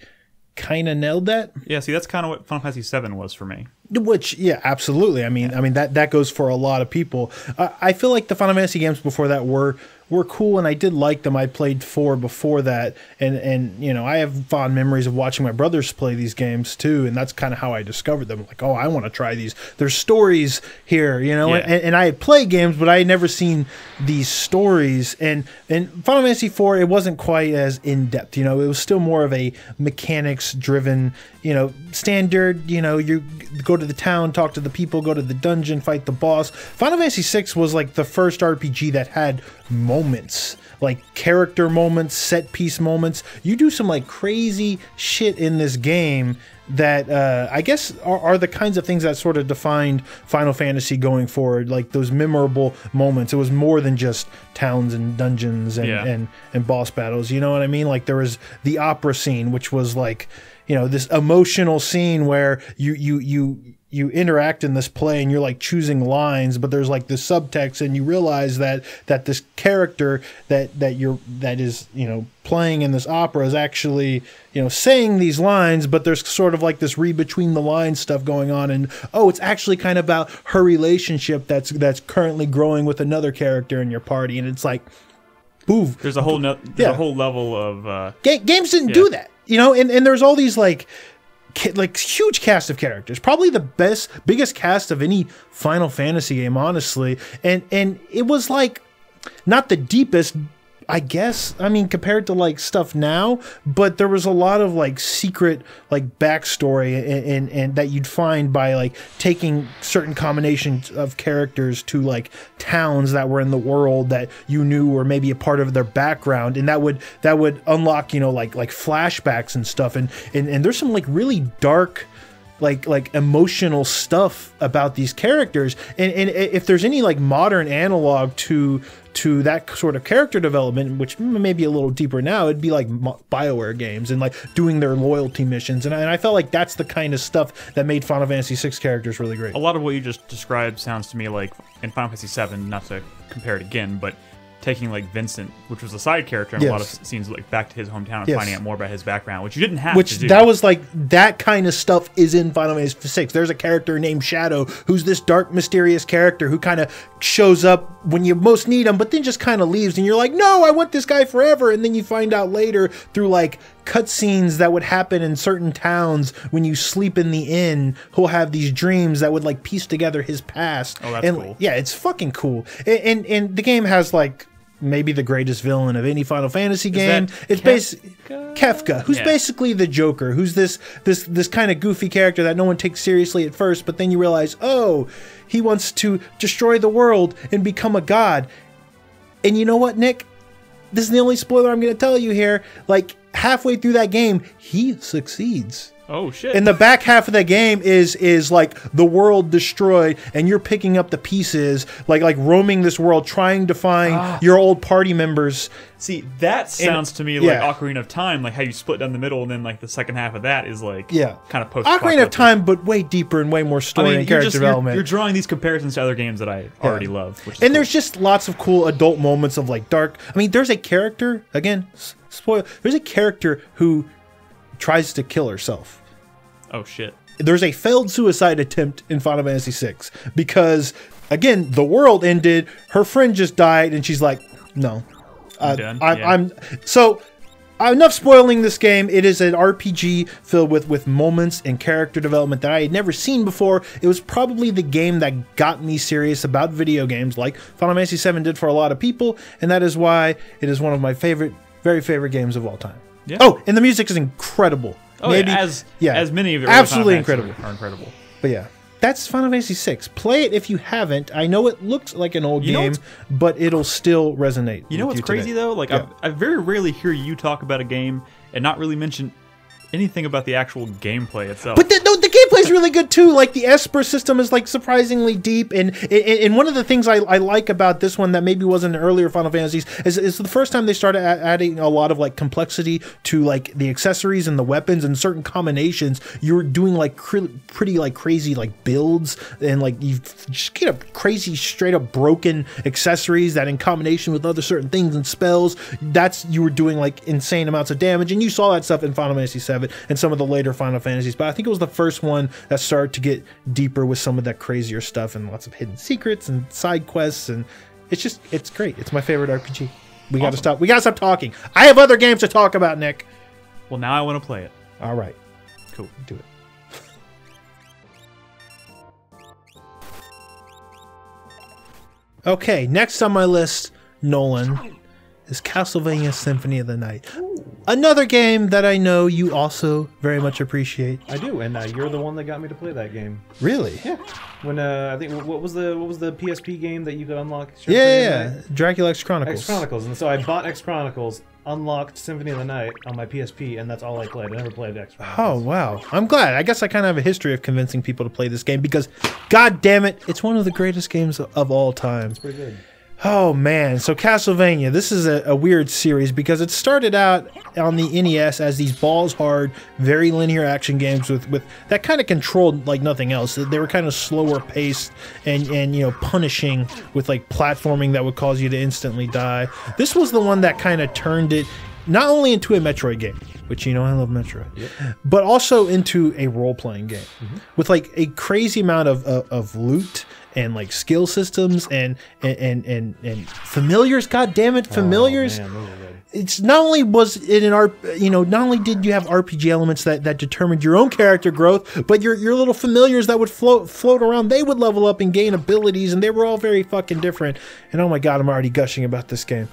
kind of nailed that. Yeah, see, that's kind of what Final Fantasy VII was for me. Which, yeah, absolutely. I mean, that goes for a lot of people. I feel like the Final Fantasy games before that were cool, and I did like them. I played 4 before that, and you know, I have fond memories of watching my brothers play these games too, and that's kind of how I discovered them. Like, oh, I want to try these. There's stories here, you know. Yeah. And I had played games, but I had never seen these stories. And Final Fantasy 4, it wasn't quite as in depth. You know, it was still more of a mechanics driven, you know, standard. You know, you go to the town, talk to the people, go to the dungeon, fight the boss. Final Fantasy VI was like the first RPG that had moments, like character moments, set piece moments. You do some like crazy shit in this game that I guess are the kinds of things that sort of defined Final Fantasy going forward, like those memorable moments. It was more than just towns and dungeons and boss battles, you know what I mean? Like there was the opera scene, which was like, you know, this emotional scene where you interact in this play and you're like choosing lines, but there's like this subtext, and you realize that this character that is, you know, playing in this opera is actually, you know, saying these lines, but there's sort of like this read between the lines stuff going on, and it's actually kind of about her relationship that's currently growing with another character in your party, and it's like, boof. There's a whole a whole level of games didn't do that, you know, and there's all these like huge cast of characters, probably the biggest cast of any Final Fantasy game, honestly, and it was like not the deepest, I guess, I mean, compared to like stuff now, but there was a lot of like secret like backstory and that you'd find by like taking certain combinations of characters to like towns that were in the world that you knew were maybe a part of their background, and that would unlock, you know, like flashbacks and stuff, and there's some like really dark like emotional stuff about these characters, and if there's any like modern analog to that sort of character development, which may be a little deeper now, it'd be like BioWare games and like doing their loyalty missions, and I felt like that's the kind of stuff that made Final Fantasy VI characters really great. A lot of what you just described sounds to me like in Final Fantasy VII, not to compare it again, but taking like Vincent, which was a side character in a lot of scenes, like back to his hometown and finding out more about his background, which you didn't have to do. That was like, that kind of stuff is in Final Fantasy VI. There's a character named Shadow who's this dark, mysterious character who kind of shows up when you most need him, but then just kind of leaves, and you're like, no, I want this guy forever. And then you find out later through like cutscenes that would happen in certain towns when you sleep in the inn, he'll have these dreams that would like piece together his past. Oh, that's cool. Yeah, it's fucking cool. And the game has like maybe the greatest villain of any Final Fantasy game. It's basically Kefka, who's basically the Joker, who's this kind of goofy character that no one takes seriously at first, but then you realize, oh, he wants to destroy the world and become a god. And you know what, Nick? This is the only spoiler I'm going to tell you here. Like, halfway through that game, he succeeds. Oh shit! And the back half of the game is like the world destroyed, and you're picking up the pieces, like roaming this world, trying to find your old party members. See, that sounds to me like Ocarina of Time, like how you split down the middle, and then like the second half of that is like kind of post. Ocarina of Time, but way deeper and way more story and character development. You're drawing these comparisons to other games that I already love, which is and there's just lots of cool adult moments of like dark. I mean, there's a character again. Spoil. There's a character who tries to kill herself. Oh shit. There's a failed suicide attempt in Final Fantasy VI because, again, the world ended, her friend just died, and she's like, no. I'm so, enough spoiling this game. It is an RPG filled with moments and character development that I had never seen before. It was probably the game that got me serious about video games, like Final Fantasy VII did for a lot of people, and that is why it is one of my very favorite games of all time. Yeah. Oh, and the music is incredible. Oh, maybe as many of your absolutely incredible are incredible. But yeah, that's Final Fantasy VI. Play it if you haven't. I know it looks like an old game, but it'll still resonate. You know what's crazy though? Like I very rarely hear you talk about a game and not really mention anything about the actual gameplay itself. But the gameplay is really good too. Like the Esper system is like surprisingly deep, and one of the things I like about this one that maybe wasn't in earlier Final Fantasies is the first time they started adding a lot of like complexity to like the accessories and the weapons and certain combinations. You're doing like pretty like crazy like builds, and like you just get up crazy straight up broken accessories that in combination with other certain things and spells, you were doing like insane amounts of damage, and you saw that stuff in Final Fantasy VII and some of the later Final Fantasies, but I think it was the first one that started to get deeper with some of that crazier stuff and lots of hidden secrets and side quests, and it's great. It's my favorite RPG. We gotta stop talking. I have other games to talk about, Nick. Well, now I want to play it. All right. Cool. Do it. Okay, next on my list, Nolan, is Castlevania Symphony of the Night. Another game that I know you also very much appreciate. I do, and you're the one that got me to play that game. Really? Yeah. When I think what was the PSP game that you could unlock? Yeah. Dracula X Chronicles. X Chronicles, and so I bought X Chronicles, unlocked Symphony of the Night on my PSP, and that's all I played. I never played X Chronicles. Oh wow! I'm glad. I guess I kind of have a history of convincing people to play this game because, god damn it, it's one of the greatest games of all time. It's pretty good. Oh man, so Castlevania, this is a weird series because it started out on the NES as these balls hard, very linear action games with that kind of controlled like nothing else. They were kind of slower paced and you know, punishing with like platforming that would cause you to instantly die. This was the one that kind of turned it not only into a Metroid game, which you know I love Metroid, but also into a role-playing game with like a crazy amount of loot and like skill systems and familiars. God damn it, familiars! Oh, man, those are good. It's not only was it not only did you have RPG elements that determined your own character growth, but your little familiars that would float around, they would level up and gain abilities, and they were all very fucking different. And oh my god, I'm already gushing about this game.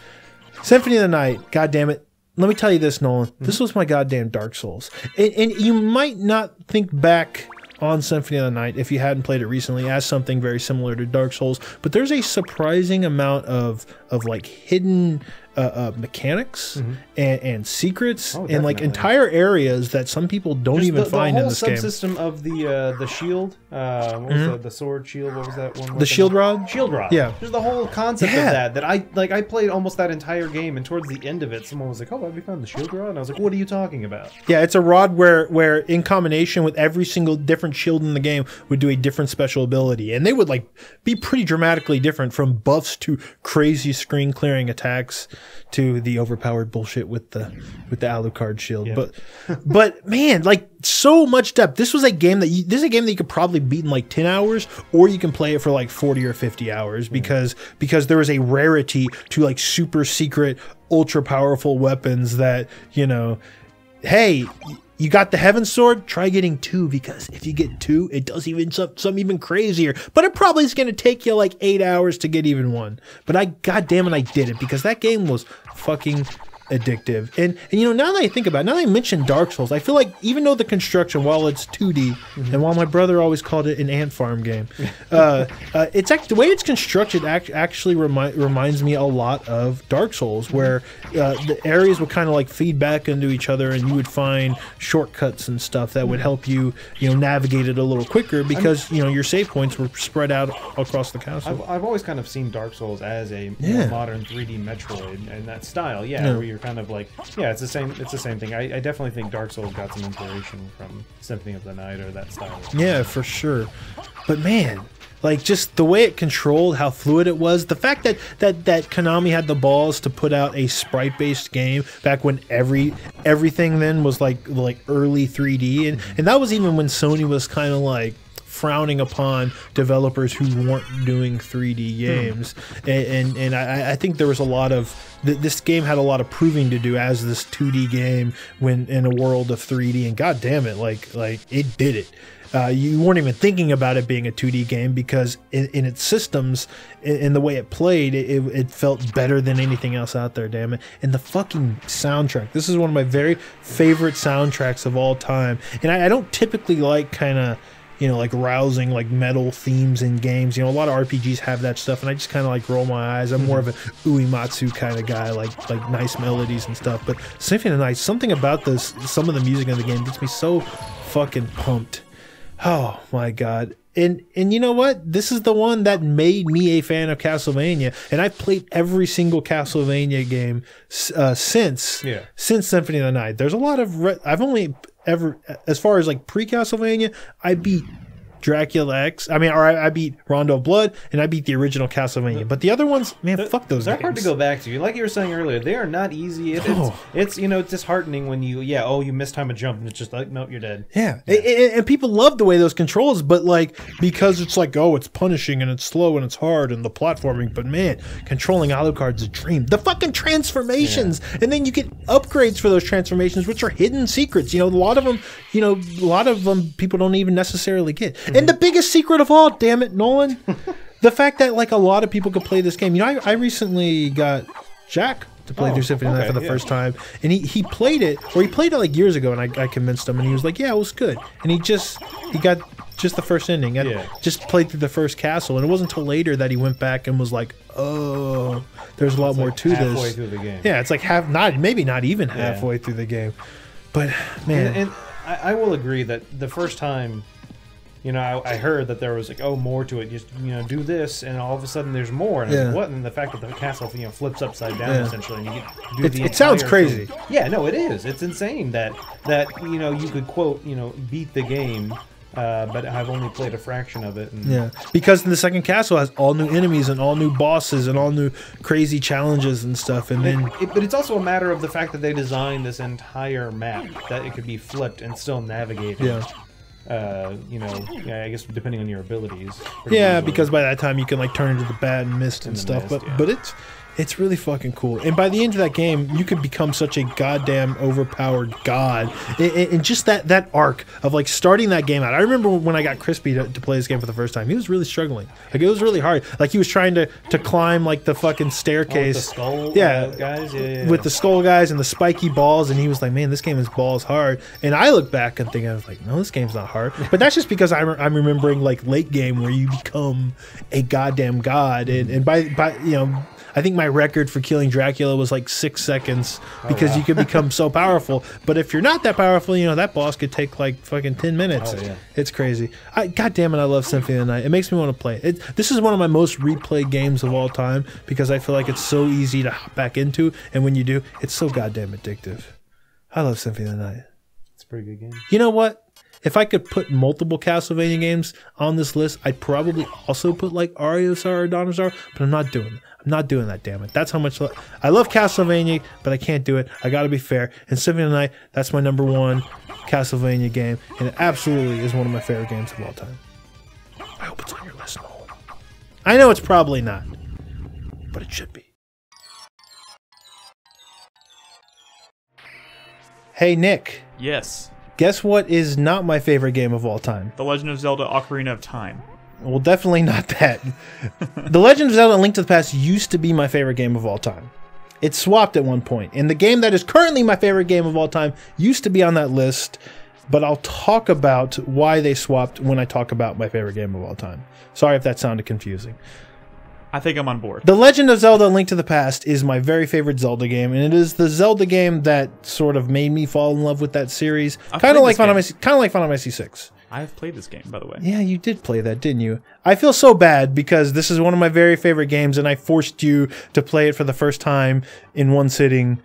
Symphony of the Night. God damn it. Let me tell you this, Nolan. This was my goddamn Dark Souls. And you might not think back on Symphony of the Night if you hadn't played it recently as something very similar to Dark Souls, but there's a surprising amount of like hidden mechanics and secrets and like entire areas that some people don't even find in this game. The whole subsystem of the shield, what was the sword shield? What was that one? The shield rod. Shield rod. Yeah. There's the whole concept of that I played almost that entire game, and towards the end of it, someone was like, "Oh, have you found the shield rod?" And I was like, "What are you talking about?" Yeah, it's a rod where in combination with every single different shield in the game would do a different special ability, and they would like be pretty dramatically different, from buffs to crazy screen clearing attacks to the overpowered bullshit with the Alucard shield. Yeah. But man, like so much depth. This was a game that you could probably beat in like 10 hours, or you can play it for like 40 or 50 hours because there was a rarity to like super secret, ultra powerful weapons that, you know, hey, You got the Heaven Sword, try getting 2, because if you get 2, it does even something even crazier. But it probably is going to take you like 8 hours to get even 1. But goddamn it, I did it, because that game was fucking addictive. And you know, now that I think about it, now that I mentioned Dark Souls, I feel like even though the construction, while it's 2D, and while my brother always called it an ant farm game, it's the way it's constructed actually reminds me a lot of Dark Souls, where the areas would kind of like feed back into each other, and you would find shortcuts and stuff that would help you, you know, navigate it a little quicker, because you know, your save points were spread out across the castle. I've always kind of seen Dark Souls as a more modern 3D Metroid in that style, where you're kind of like, it's the same thing. I definitely think Dark Souls got some inspiration from Symphony of the Night or that style. Yeah, for sure. But man, like, just the way it controlled, how fluid it was, the fact that Konami had the balls to put out a sprite-based game back when everything then was like early 3D, and that was even when Sony was kind of like frowning upon developers who weren't doing 3D games. And I think there was a lot of this game had a lot of proving to do as this 2D game when in a world of 3D, and god damn it, like it did it. You weren't even thinking about it being a 2D game, because in its systems, in the way it played, it felt better than anything else out there, damn it. And the fucking soundtrack. This is one of my very favorite soundtracks of all time. And I don't typically like kind of, you know, like rousing like metal themes in games. You know, a lot of RPGs have that stuff, and I just kind of like roll my eyes. I'm more of a uematsu kind of guy, like nice melodies and stuff. But Symphony of the Night, something about some of the music in the game gets me so fucking pumped. Oh my god. And you know what? This is the one that made me a fan of Castlevania, and I've played every single Castlevania game since Symphony of the Night. There's a lot of I've only ever, as far as like pre-Castlevania, I beat Dracula X. I beat Rondo of Blood, and I beat the original Castlevania. But the other ones, man, fuck those. They're games. hard to go back to. Like you were saying earlier, they are not easy. It's you know, it's disheartening when you you missed time a jump, and it's just like, nope, you're dead. Yeah. And people love the way those controls, but like, because it's like, it's punishing and it's slow and it's hard and the platforming. But man, controlling Alucard's a dream. The fucking transformations, and then you get upgrades for those transformations, which are hidden secrets. You know, a lot of them people don't even necessarily get. And the biggest secret of all, damn it, Nolan, the fact that like a lot of people could play this game. You know, I recently got Jack to play through Symphony of the Night for the first time, and he played it like years ago, and I convinced him, and he was like, yeah, it was good. And he got just the first ending, and just played through the first castle, and it wasn't until later that he went back and was like, oh, there's a lot more to this. Halfway through the game. Yeah, it's like maybe not even halfway through the game. But man, and I will agree that the first time, you know, I heard that there was like, more to it. Just, you know, do this, and all of a sudden there's more. And I was like, what? And the fact that the castle, you know, flips upside down essentially, and you get to do it sounds crazy. Thing. Yeah, no, it is. It's insane that you know, you could quote, you know, beat the game. But I've only played a fraction of it. And because the second castle has all new enemies and all new bosses and all new crazy challenges and stuff. And but it's also a matter of the fact that they designed this entire map that it could be flipped and still navigated. You know, I guess depending on your abilities. Yeah, because by that time you can like turn into the bad mist and stuff. But it's really fucking cool. And by the end of that game, you could become such a goddamn overpowered god. And just that arc of like starting that game out. I remember when I got Crispy to play this game for the first time, he was really struggling. Like, it was really hard. Like, he was trying to climb like the fucking staircase. With the skull guys? Yeah. With the skull guys and the spiky balls. And he was like, man, this game is balls hard. And I look back and think, I was like, no, this game's not hard. But that's just because I'm remembering like late game where you become a goddamn god. And by you know, I think my record for killing Dracula was like 6 seconds, because you could become so powerful. But if you're not that powerful, you know, that boss could take like fucking 10 minutes. It's crazy. God damn it, I love Symphony of the Night. It makes me want to play it. This is one of my most replayed games of all time, because I feel like it's so easy to hop back into, and when you do, it's so goddamn addictive. I love Symphony of the Night. It's a pretty good game. You know what? If I could put multiple Castlevania games on this list, I'd probably also put like Ariosar or Donazar, but I'm not doing it. I'm not doing that, damn it. That's how much I love Castlevania, but I can't do it. I gotta be fair. And Symphony of the Night, that's my #1 Castlevania game, and it absolutely is one of my favorite games of all time. I hope it's on your list, Noel. I know it's probably not, but it should be. Hey, Nick. Yes. Guess what is not my favorite game of all time? The Legend of Zelda: Ocarina of Time. Well, definitely not that. The Legend of Zelda: Link to the Past used to be my favorite game of all time. It swapped at one point, and the game that is currently my favorite game of all time used to be on that list, but I'll talk about why they swapped when I talk about my favorite game of all time. Sorry if that sounded confusing. I think I'm on board. The Legend of Zelda: Link to the Past is my very favorite Zelda game, and it is the Zelda game that sort of made me fall in love with that series. Kind of like Final Fantasy VI. I have played this game, by the way. Yeah, you did play that, didn't you? I feel so bad because this is one of my very favorite games, and I forced you to play it for the first time in one sitting,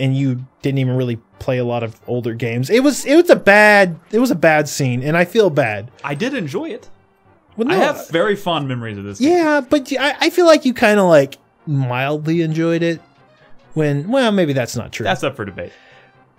and you didn't even really play a lot of older games. It was a bad scene, and I feel bad. I did enjoy it. Well, no, I have very fond memories of this game. Yeah, but I feel like you kind of like mildly enjoyed it when, well, maybe that's not true. That's up for debate.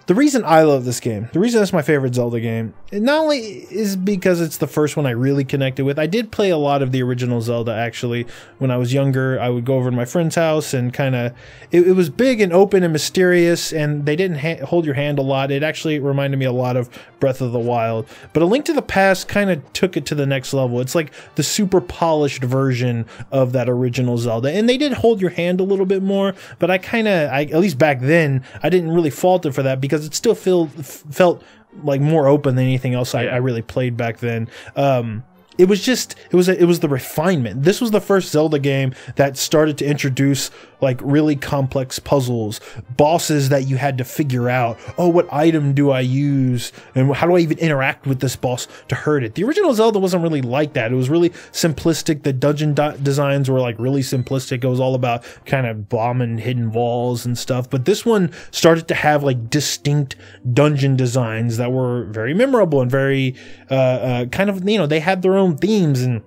The reason I love this game, the reason it's my favorite Zelda game, it not only is because it's the first one I really connected with. I did play a lot of the original Zelda, actually. When I was younger, I would go over to my friend's house and kind of... It was big and open and mysterious, and they didn't hold your hand a lot. It actually reminded me a lot of Breath of the Wild. But A Link to the Past kind of took it to the next level. It's like the super polished version of that original Zelda. And they did hold your hand a little bit more, but at least back then, I didn't really fault it for that because it still felt like more open than anything else I really played back then. It was the refinement. This was the first Zelda game that started to introduce like really complex puzzles, bosses that you had to figure out. Oh, what item do I use? And how do I even interact with this boss to hurt it? The original Zelda wasn't really like that. It was really simplistic. The dungeon designs were like really simplistic. It was all about kind of bombing hidden walls and stuff. But this one started to have like distinct dungeon designs that were very memorable and very kind of, they had their own themes and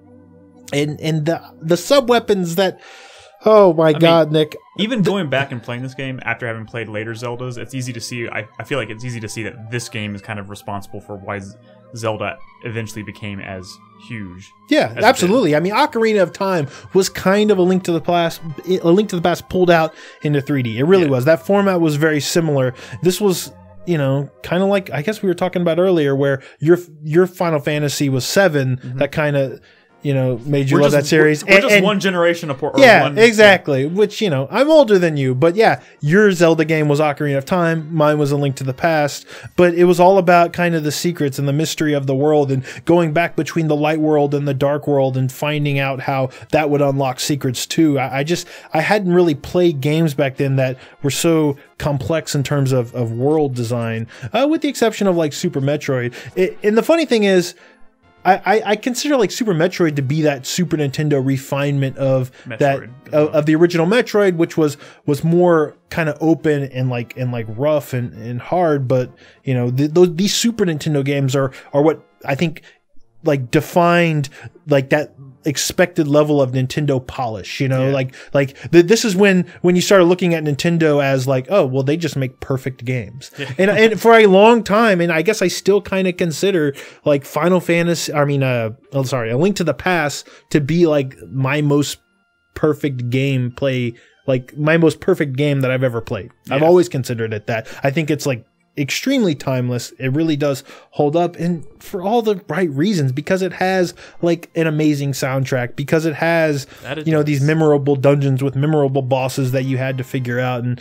the sub weapons that, oh my God, Nick. Even going back and playing this game after having played later Zeldas, it's easy to see. I feel like it's easy to see that this game is kind of responsible for why Zelda eventually became as huge. Yeah, absolutely. I mean, Ocarina of Time was kind of a Link to the Past pulled out into 3D. It really was. That format was very similar. This was, kind of like, I guess we were talking about earlier, where your Final Fantasy was 7, that kind of, made you love that series. We're just one generation apart. Yeah, exactly. Which, I'm older than you. But yeah, your Zelda game was Ocarina of Time. Mine was A Link to the Past. But it was all about kind of the secrets and the mystery of the world and going back between the light world and the dark world and finding out how that would unlock secrets too. I hadn't really played games back then that were so complex in terms of world design, with the exception of like Super Metroid. And the funny thing is, I consider like Super Metroid to be that Super Nintendo refinement of Metroid. Of the original Metroid, which was more kind of open and like rough and hard. But these Super Nintendo games are what I think like defined like that expected level of Nintendo polish, this is when you started looking at Nintendo as like, oh, well, they just make perfect games. And for a long time, and I guess I still kind of consider like A Link to the Past to be like my most perfect gameplay, like my most perfect game that I've ever played. Yeah. I've always considered it that. I think it's like extremely timeless. It really does hold up, and for all the right reasons, because it has like an amazing soundtrack, because it has these memorable dungeons with memorable bosses that you had to figure out, and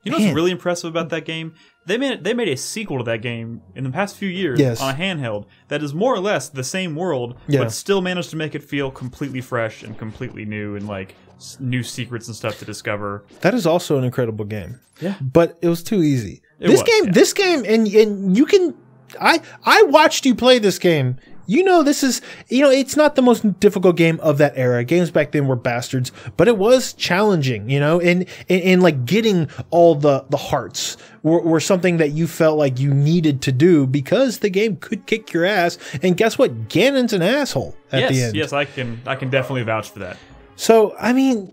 what's really impressive about that game? They made a sequel to that game in the past few years on a handheld that is more or less the same world, but still managed to make it feel completely fresh and completely new, and like new secrets and stuff to discover. That is also an incredible game. Yeah, but it was too easy. This game, and you can. I watched you play this game. This is, it's not the most difficult game of that era. Games back then were bastards, but it was challenging, and like getting all the hearts were something that you felt like you needed to do because the game could kick your ass. And guess what? Ganon's an asshole at the end. Yes, I can definitely vouch for that. So, I mean,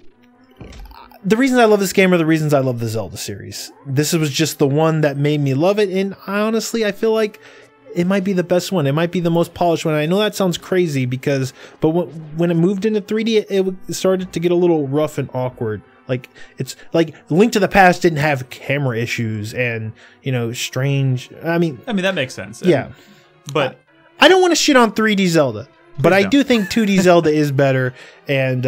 the reasons I love this game are the reasons I love the Zelda series. This was just the one that made me love it, and I feel like it might be the best one. It might be the most polished one. I know that sounds crazy but when it moved into 3D, it started to get a little rough and awkward Like, it's like Link to the Past didn't have camera issues and, strange. I mean, that makes sense. Yeah. But I don't want to shit on 3D Zelda, but I do think 2D Zelda is better. And,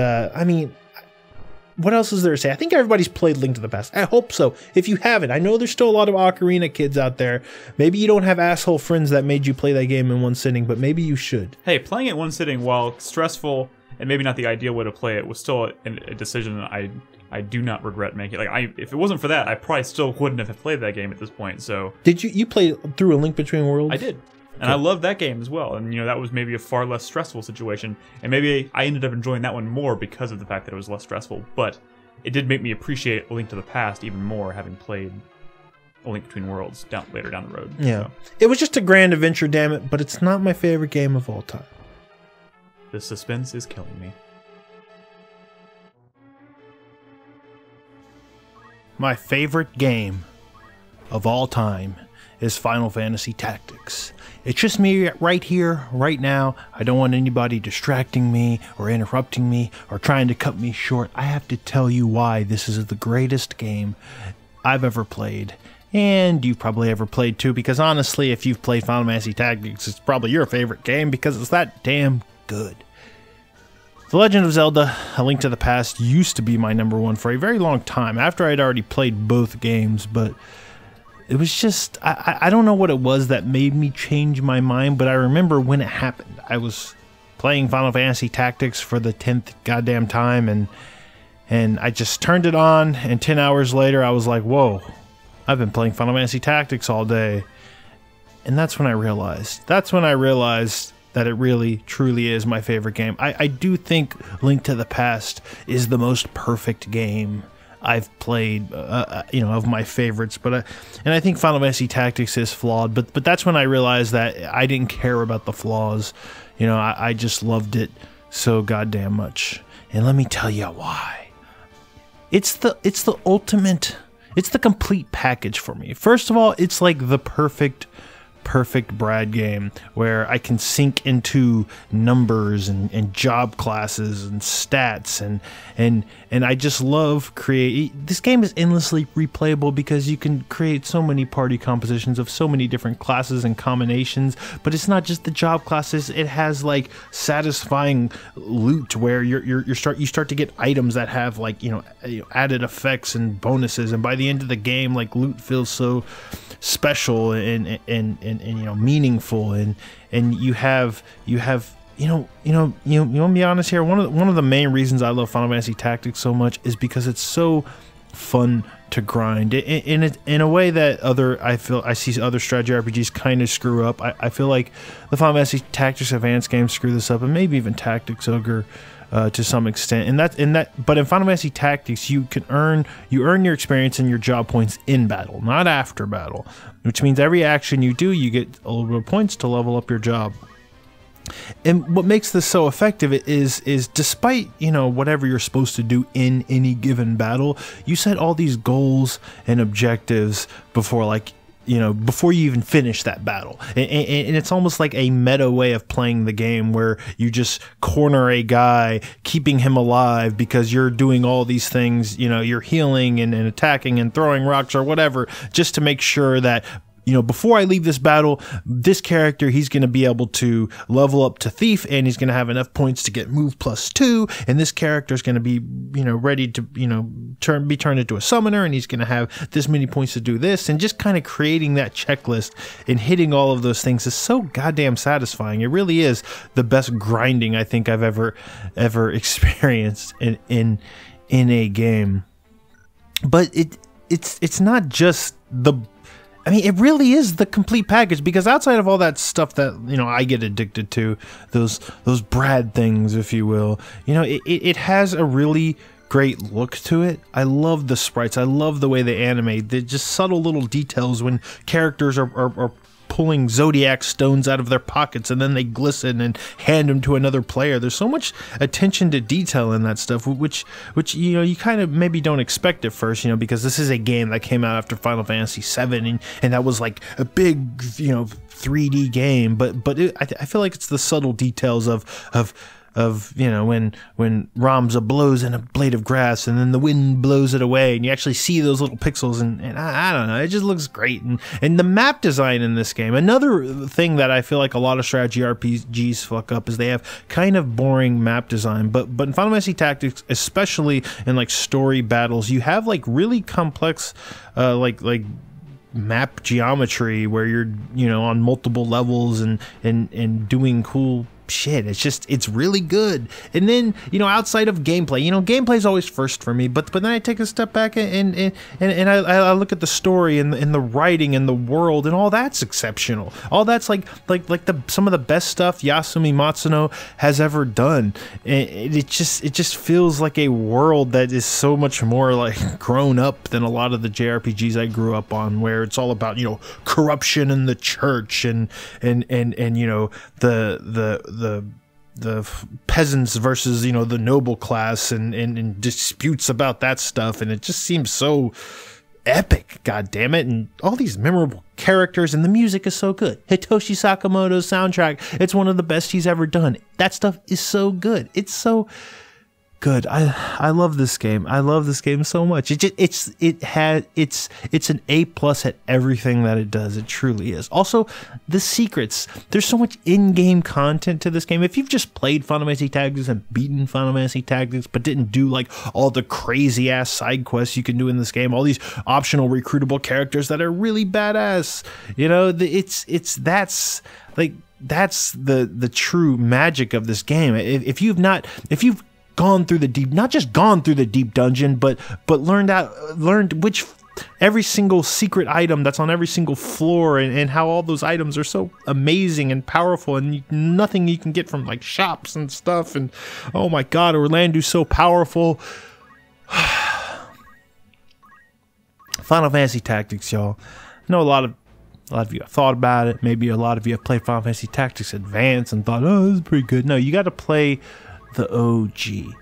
what else is there to say? I think everybody's played Link to the Past. I hope so. If you haven't, I know there's still a lot of Ocarina kids out there. Maybe you don't have asshole friends that made you play that game in one sitting, but maybe you should. Hey, playing it one sitting, while stressful and maybe not the ideal way to play it, was still a decision I do not regret making. Like, if it wasn't for that, I probably still wouldn't have played that game at this point. So, did you play through A Link Between Worlds? I did. And I loved that game as well. And, that was maybe a far less stressful situation. And maybe I ended up enjoying that one more because of the fact that it was less stressful. But it did make me appreciate A Link to the Past even more, having played A Link Between Worlds later down the road. Yeah. So. It was just a grand adventure, damn it. But it's not my favorite game of all time. The suspense is killing me. My favorite game of all time is Final Fantasy Tactics. It's just me right here, right now. I don't want anybody distracting me or interrupting me or trying to cut me short. I have to tell you why this is the greatest game I've ever played. And you've probably ever played too, because honestly, if you've played Final Fantasy Tactics, it's probably your favorite game because it's that damn good. The Legend of Zelda: A Link to the Past used to be my number one for a very long time, after I'd already played both games, but it was just, I don't know what it was that made me change my mind, but I remember when it happened. I was playing Final Fantasy Tactics for the 10th goddamn time, and I just turned it on, and 10 hours later I was like, whoa, I've been playing Final Fantasy Tactics all day. And that's when I realized that it really, truly is my favorite game. I do think Link to the Past is the most perfect game I've played, of my favorites. But I think Final Fantasy Tactics is flawed. But that's when I realized that I didn't care about the flaws. I just loved it so goddamn much. And let me tell you why. It's the ultimate. It's the complete package for me. First of all, it's like the perfect Brad game where I can sink into numbers and job classes and stats and I just love this game is endlessly replayable because you can create so many party compositions of so many different classes and combinations. But it's not just the job classes, it has like satisfying loot where you start to get items that have like added effects and bonuses, and by the end of the game like loot feels so special and meaningful, and you want to be honest here, one of the main reasons I love Final Fantasy Tactics so much is because it's so fun to grind in a way that I see other strategy RPGs kind of screw up. I feel like the Final Fantasy Tactics Advanced games screw this up, and maybe even Tactics Ogre to some extent. But in Final Fantasy Tactics, you earn your experience and your job points in battle, not after battle, which means every action you do, you get a little bit of points to level up your job. And what makes this so effective is despite whatever you're supposed to do in any given battle, you set all these goals and objectives before before you even finish that battle. And it's almost like a meta way of playing the game where you just corner a guy, keeping him alive because you're doing all these things, you're healing and attacking and throwing rocks or whatever, just to make sure that before I leave this battle, this character, he's going to be able to level up to Thief, and he's going to have enough points to get Move +2, and this character is going to be, ready to, be turned into a summoner, and he's going to have this many points to do this, and just kind of creating that checklist and hitting all of those things is so goddamn satisfying. It really is the best grinding I think I've ever experienced in a game. But it's not just it really is the complete package, because outside of all that stuff that, I get addicted to, those Brad things, if you will, it has a really great look to it. I love the sprites. I love the way they animate. They're just subtle little details when characters are pulling zodiac stones out of their pockets and then they glisten and hand them to another player. There's so much attention to detail in that stuff, which you kind of maybe don't expect at first, because this is a game that came out after Final Fantasy VII, and that was like a big 3D game, but I feel like it's the subtle details of you know, when Ramza blows in a blade of grass and then the wind blows it away and you actually see those little pixels and I don't know, it just looks great. And the map design in this game, another thing that I feel like a lot of strategy RPGs fuck up is they have kind of boring map design, but in Final Fantasy Tactics, especially in like story battles, you have like really complex like map geometry where you're, you know, on multiple levels and doing cool shit. It's really good. And then, you know, outside of gameplay, you know, gameplay is always first for me, but then I take a step back and I look at the story and the writing and the world, and all that's exceptional. All that's like some of the best stuff Yasumi Matsuno has ever done. It just feels like a world that is so much more like grown up than a lot of the JRPGs I grew up on, where it's all about, you know, corruption in the church and you know, the peasants versus, you know, the noble class and disputes about that stuff, and it just seems so epic, god damn it, and all these memorable characters, and the music is so good. Hitoshi Sakamoto's soundtrack, it's one of the best he's ever done. That stuff is so good. It's so good. I love this game. I love this game so much. It's an A+ at everything that it does. It truly is. Also, the secrets. There's so much in-game content to this game. If you've just played Final Fantasy Tactics and beaten Final Fantasy Tactics, but didn't do like all the crazy ass side quests you can do in this game, all these optional recruitable characters that are really badass, you know, that's the true magic of this game. If you've gone through the deep, not just gone through the deep dungeon, but learned which every single secret item that's on every single floor, and how all those items are so amazing and powerful, and nothing you can get from like shops and stuff. And oh my god, Orlando's so powerful. Final Fantasy Tactics, y'all. I know a lot of you have thought about it. Maybe a lot of you have played Final Fantasy Tactics Advance and thought, oh, this is pretty good. No, you got to play the OG.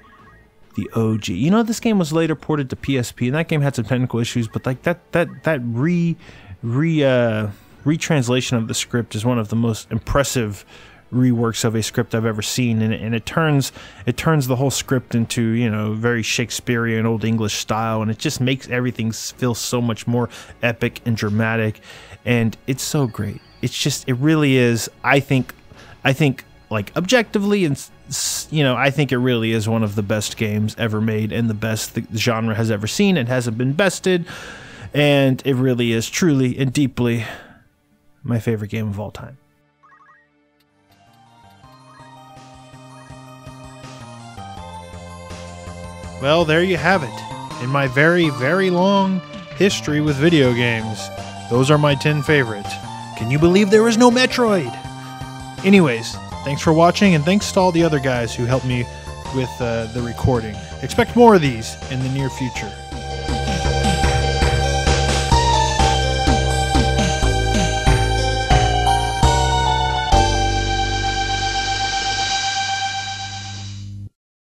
The OG. You know, this game was later ported to PSP, and that game had some technical issues, but like that retranslation of the script is one of the most impressive reworks of a script I've ever seen, and it turns the whole script into, you know, very Shakespearean Old English style, and it just makes everything feel so much more epic and dramatic, and it's so great. It really is. I think like objectively, and you know, I think it really is one of the best games ever made, and the best the genre has ever seen. It hasn't been bested, and it really is truly and deeply my favorite game of all time. Well, there you have it. In my very, very long history with video games, those are my 10 favorites. Can you believe there was no Metroid? Anyways, thanks for watching, and thanks to all the other guys who helped me with the recording. Expect more of these in the near future.